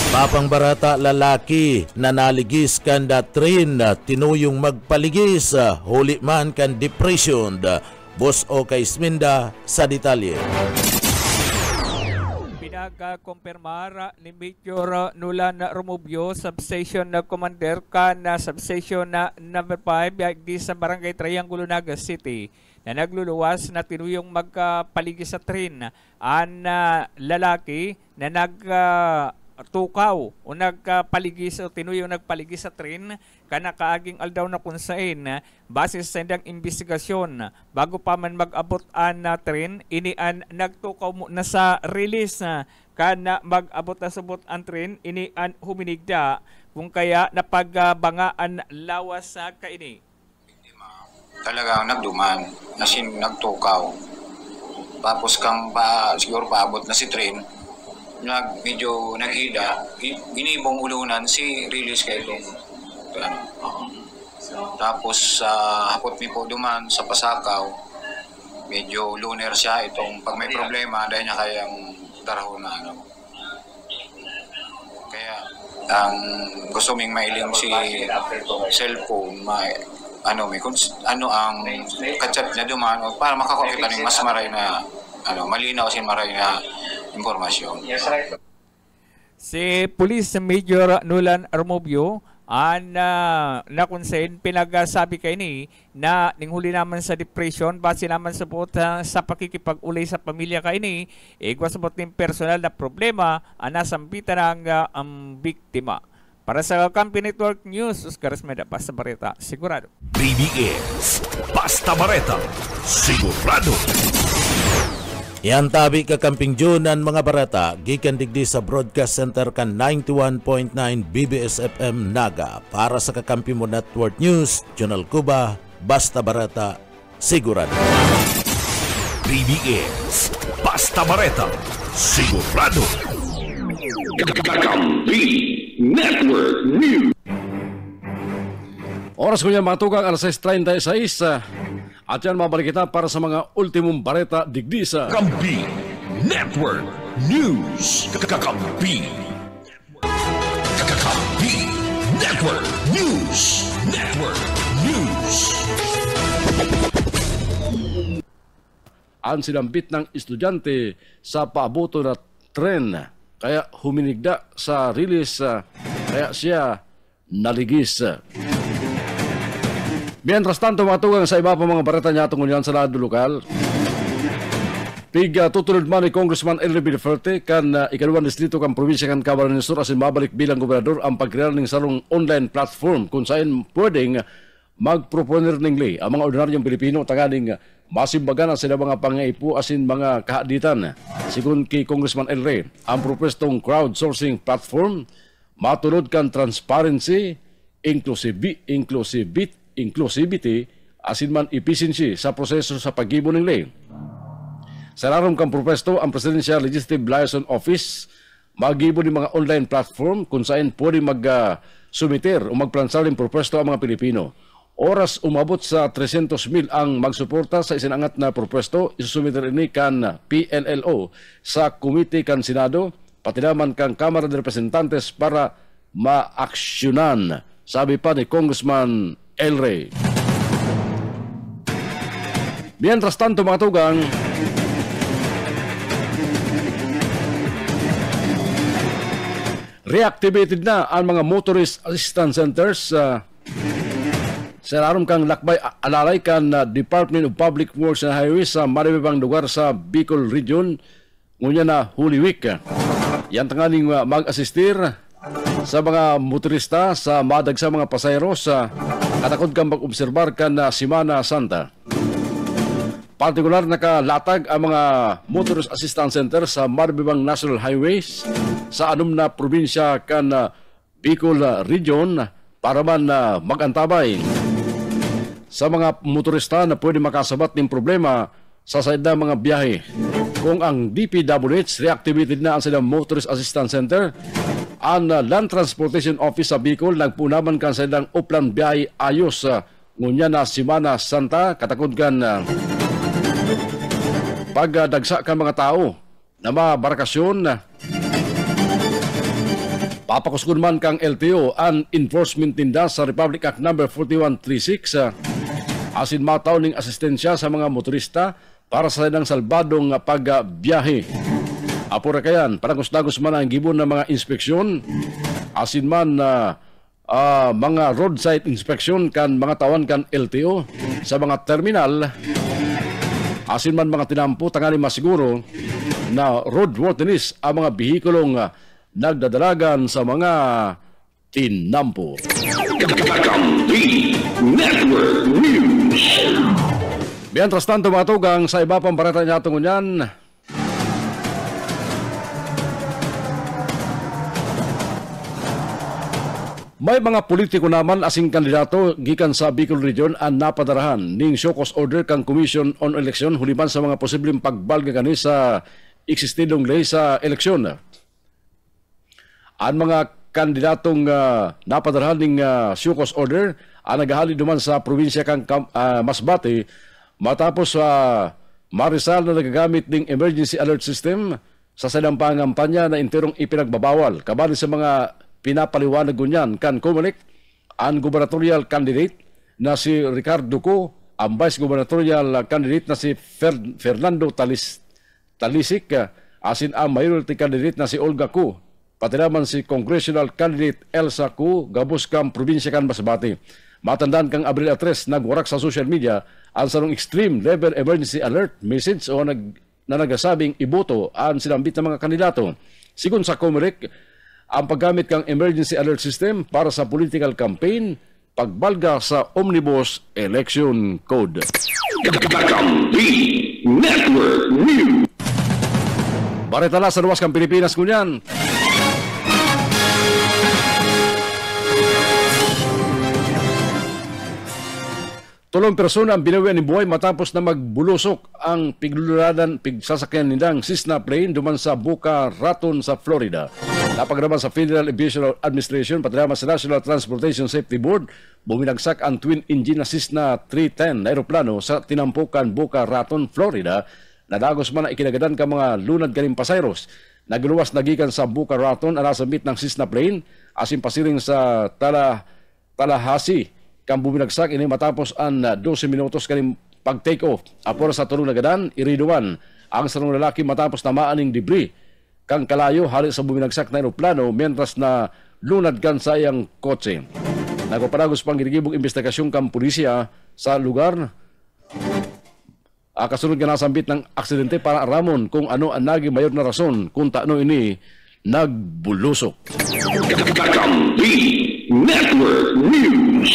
Papang barata lalaki na naligis kan train tinuyong magpaligis huli man kan depression. Boss o kay Sminda sa detalye. Pinag-kumpirmar ni Major Nulan Romubio, Substation Commander kan Substation number 5 di sa Barangay Triangulo, Naga City na nagluluwas na tinuyong magpaligis sa train ang lalaki na tukaw o nagpaligis o tinuyong nagpaligis sa train kana kaaging aldaw na kung saan base sa sendang investigasyon bago pa man mag-abot an na train ini an nagtukaw mo na sa release kana mag-abot na subot ang train ini an huminigda kung kaya napagbangaan lawas sa kaini. Talaga nagduman nasin nagtukaw tapos kang siguro paabot na si train medyo naghida, ginibong ulunan si release kay itong tapos hapot mi po duman sa Pasakaw medyo lunar siya itong pag may problema dahil niya kayang taraho na kaya ang gusto ming mailim si cellphone, may ang kachat na duman o para makakakita ng mas maray na malinaw sin maray na impormasyon. Si Police Major Nulan Armobio nakunsen pinagsabi kay ni na ninghuli naman sa depression base naman sa pakikipag-ulay sa pamilya kay ni igwasabot ng personal na problema nasampitan ang biktima. Para sa Kampi Network News, Oscar Esmeda, Basta Bareta, sigurado. BBS, Basta Bareta, sigurado. Yan tabi ka Kamping Junan mga barata, gikan digdi sa Broadcast Center kan 91.9 BBS FM Naga. Para sa Kakampi mo Network News, Jonal Cuba, Basta Bareta, sigurado. BBS, Basta Bareta, sigurado. Kakampi Network News. Oras ko niya mga tugang, alas 6:36. At yan mabalik kita para sa mga ultimong bareta digdi sa Kakampi Network News. Kakampi Network News. Ang sinambit ng estudyante sa paabuto na tren, kaya huminigda sa release, kaya siya naligis. Mientras tanto mga tugang sa iba pa mga bareta niya tungkol yan sa lado lokal. Tutulod man ni Congressman Elry Villaferte kan ikalawang distrito kan probinsya kan Camarines Sur asin mabalik bilang gobernador ang pagkrear ng sarong online platform kung saan pwedeng magproponer ng lay ang mga ordinaryong Pilipino tanganing masimbagan sila mga pangaipo asin mga kahaditan. Sigun kay Congressman Elry, ang propostong crowdsourcing platform matulod kan transparency, inclusivity asin man efficiency sa proseso sa paggibo ng lay. Sa larong kang propesto ang Presidential Legislative Liaison Office magibo ng mga online platform kung saan pwede mag-sumiter o magplansar ng propesto ang mga Pilipino. Oras umabot sa 300,000 ang magsuporta sa isinangat na propesto, isusumiter ini kan PLLO sa Komite kan Senado, pati naman kan Kamara de Representantes para maaksyonan, sabi pa ni Congressman Elry. Mientras tanto mga tugang, reactivated na ang mga motorist assistance centers sa larom kang lakbay alalay kan Department of Public Works and Highways sa maribang lugar sa Bicol Region ngunya na Holy Week. Yan tanganing mag-asistir sa mga motorista sa madagsa mga pasayro sa katakod kang mag-obserbar kan na Semana Santa. Partikular nakalatag ang mga Motorist Assistance Center sa maribang National Highways sa anum na probinsya kan Bicol Region para man magantabay sa mga motorista na pwede makasabat ng problema sa side na mga biyahe. Kung ang DPWH reactivated na ang silang Motorist Assistance Center, ang Land Transportation Office sa Bicol nagpunaman kan sa silang uplan biyahe ayos ngunya na Semana Santa katakod kan pagdagsa kan mga tao na mabarakasyon. Papakuskun man kang LTO ang enforcement tinda sa Republic Act No. 4136 asin mataw ning asistensya sa mga motorista para sa ilang salbadong pagbiyahe. Apura kayan, parangos-dagos man ang gibon ng mga inspeksyon asin man mga roadside inspection kan mga tawan kan LTO sa mga terminal asin man mga tinampo tangali masiguro na roadworthiness ang mga bihikulong nagdadalagan sa mga tinampo. Kakampi Network News. Mientras tanto mga tugang sa iba pang barata niya tungo niyan, may mga politiko naman asing kandidato gikan sa Bicol Region ang napadarahan ning show cause order kang Commission on Election huliman sa mga posibleng pagbalga kani sa eksistidong ley sa eleksyon. Ang mga kandidatong napadarahan ning show cause order ang naghahali duman sa probinsya kang Masbate matapos Marisal na nagagamit ng emergency alert system sa silang pangampanya na interong ipinagbabawal kabali sa mga pinapaliwanag niyan kan Comelec ang gubernatorial candidate na si Ricardo Co, ang vice gubernatorial candidate na si Fernando Talisik, asin ang minority candidate na si Olga Co, pati naman si congressional candidate Elsa Co, gabos kang probinsya kan Masbate. Matandaan kang Abril 3 nagwarak sa social media ang sarong extreme level emergency alert message o na nagsasabing iboto ang sinambit ng mga kandidato. Sigun sa Comelec, ang paggamit kang emergency alert system para sa political campaign pagbalga sa Omnibus Election Code. Network News. Baretala sa luwas kang Pilipinas kunyan. Tulong persona ang binawian ni buhay matapos na magbulusok ang pigsasakyan nilang Cessna plane duman sa Boca Raton sa Florida. Napaglaban sa Federal Aviation Administration pati naman sa National Transportation Safety Board, buminagsak ang twin-engine na Cessna 310 na aeroplano sa tinampukan Boca Raton, Florida. Nadagos man na ikinagadan ka mga lunad kaning pasayros. Nagluwas nagikan sa Boca Raton ang nasambit ng Cessna plane asin pasiring sa Tallahassee kang buminagsak ini matapos ang 12 minutos kaning pag-take off. Apor sa tulong nagadan, iriduan ang sarong lalaki matapos tamaan ng debris kang kalayo halit sa buminagsak na aeroplano mientras na lunad kan sa iyang kotse. Nagpaparagos pang ginigibong investigasyon kang pulisya sa lugar. Kasunod nga nasambit ng aksidente para aramon kung ano ang naging mayor na rason kung taano ini nagbulusok. Network News.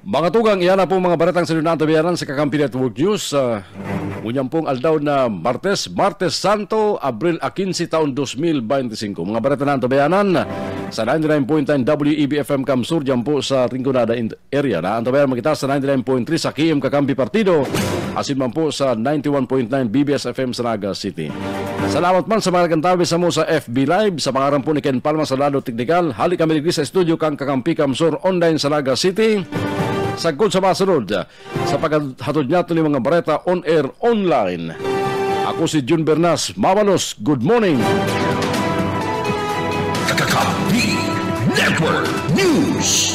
Mga tugang, iyan na po mga baratang sa Lunang Tabayanan sa Kakampi Network News. Ngunyan pong aldaw na Martes Santo, Abril 15, taon 2025. Mga baratang ng Tabayanan sa 99.9 WEB-FM Kamsur, dyan po sa Rinconada area. Na ang Tabayanan magkita sa 99.3 sa KM Kakampi Partido, asin man po sa 91.9 BBS-FM sa Naga City. Salamat man sa mga kantabi sa mo sa FB Live, sa pangaran po ni Ken Palma sa Lado Teknikal. Halik kami liglis sa studio kang Kakampi Kamsur online sa Naga City. Sagod sa masunod sa paghatod niya ito ng mga bareta on air online. Ako si Jun Bernas, Mabalos, good morning. Kakampi Network News.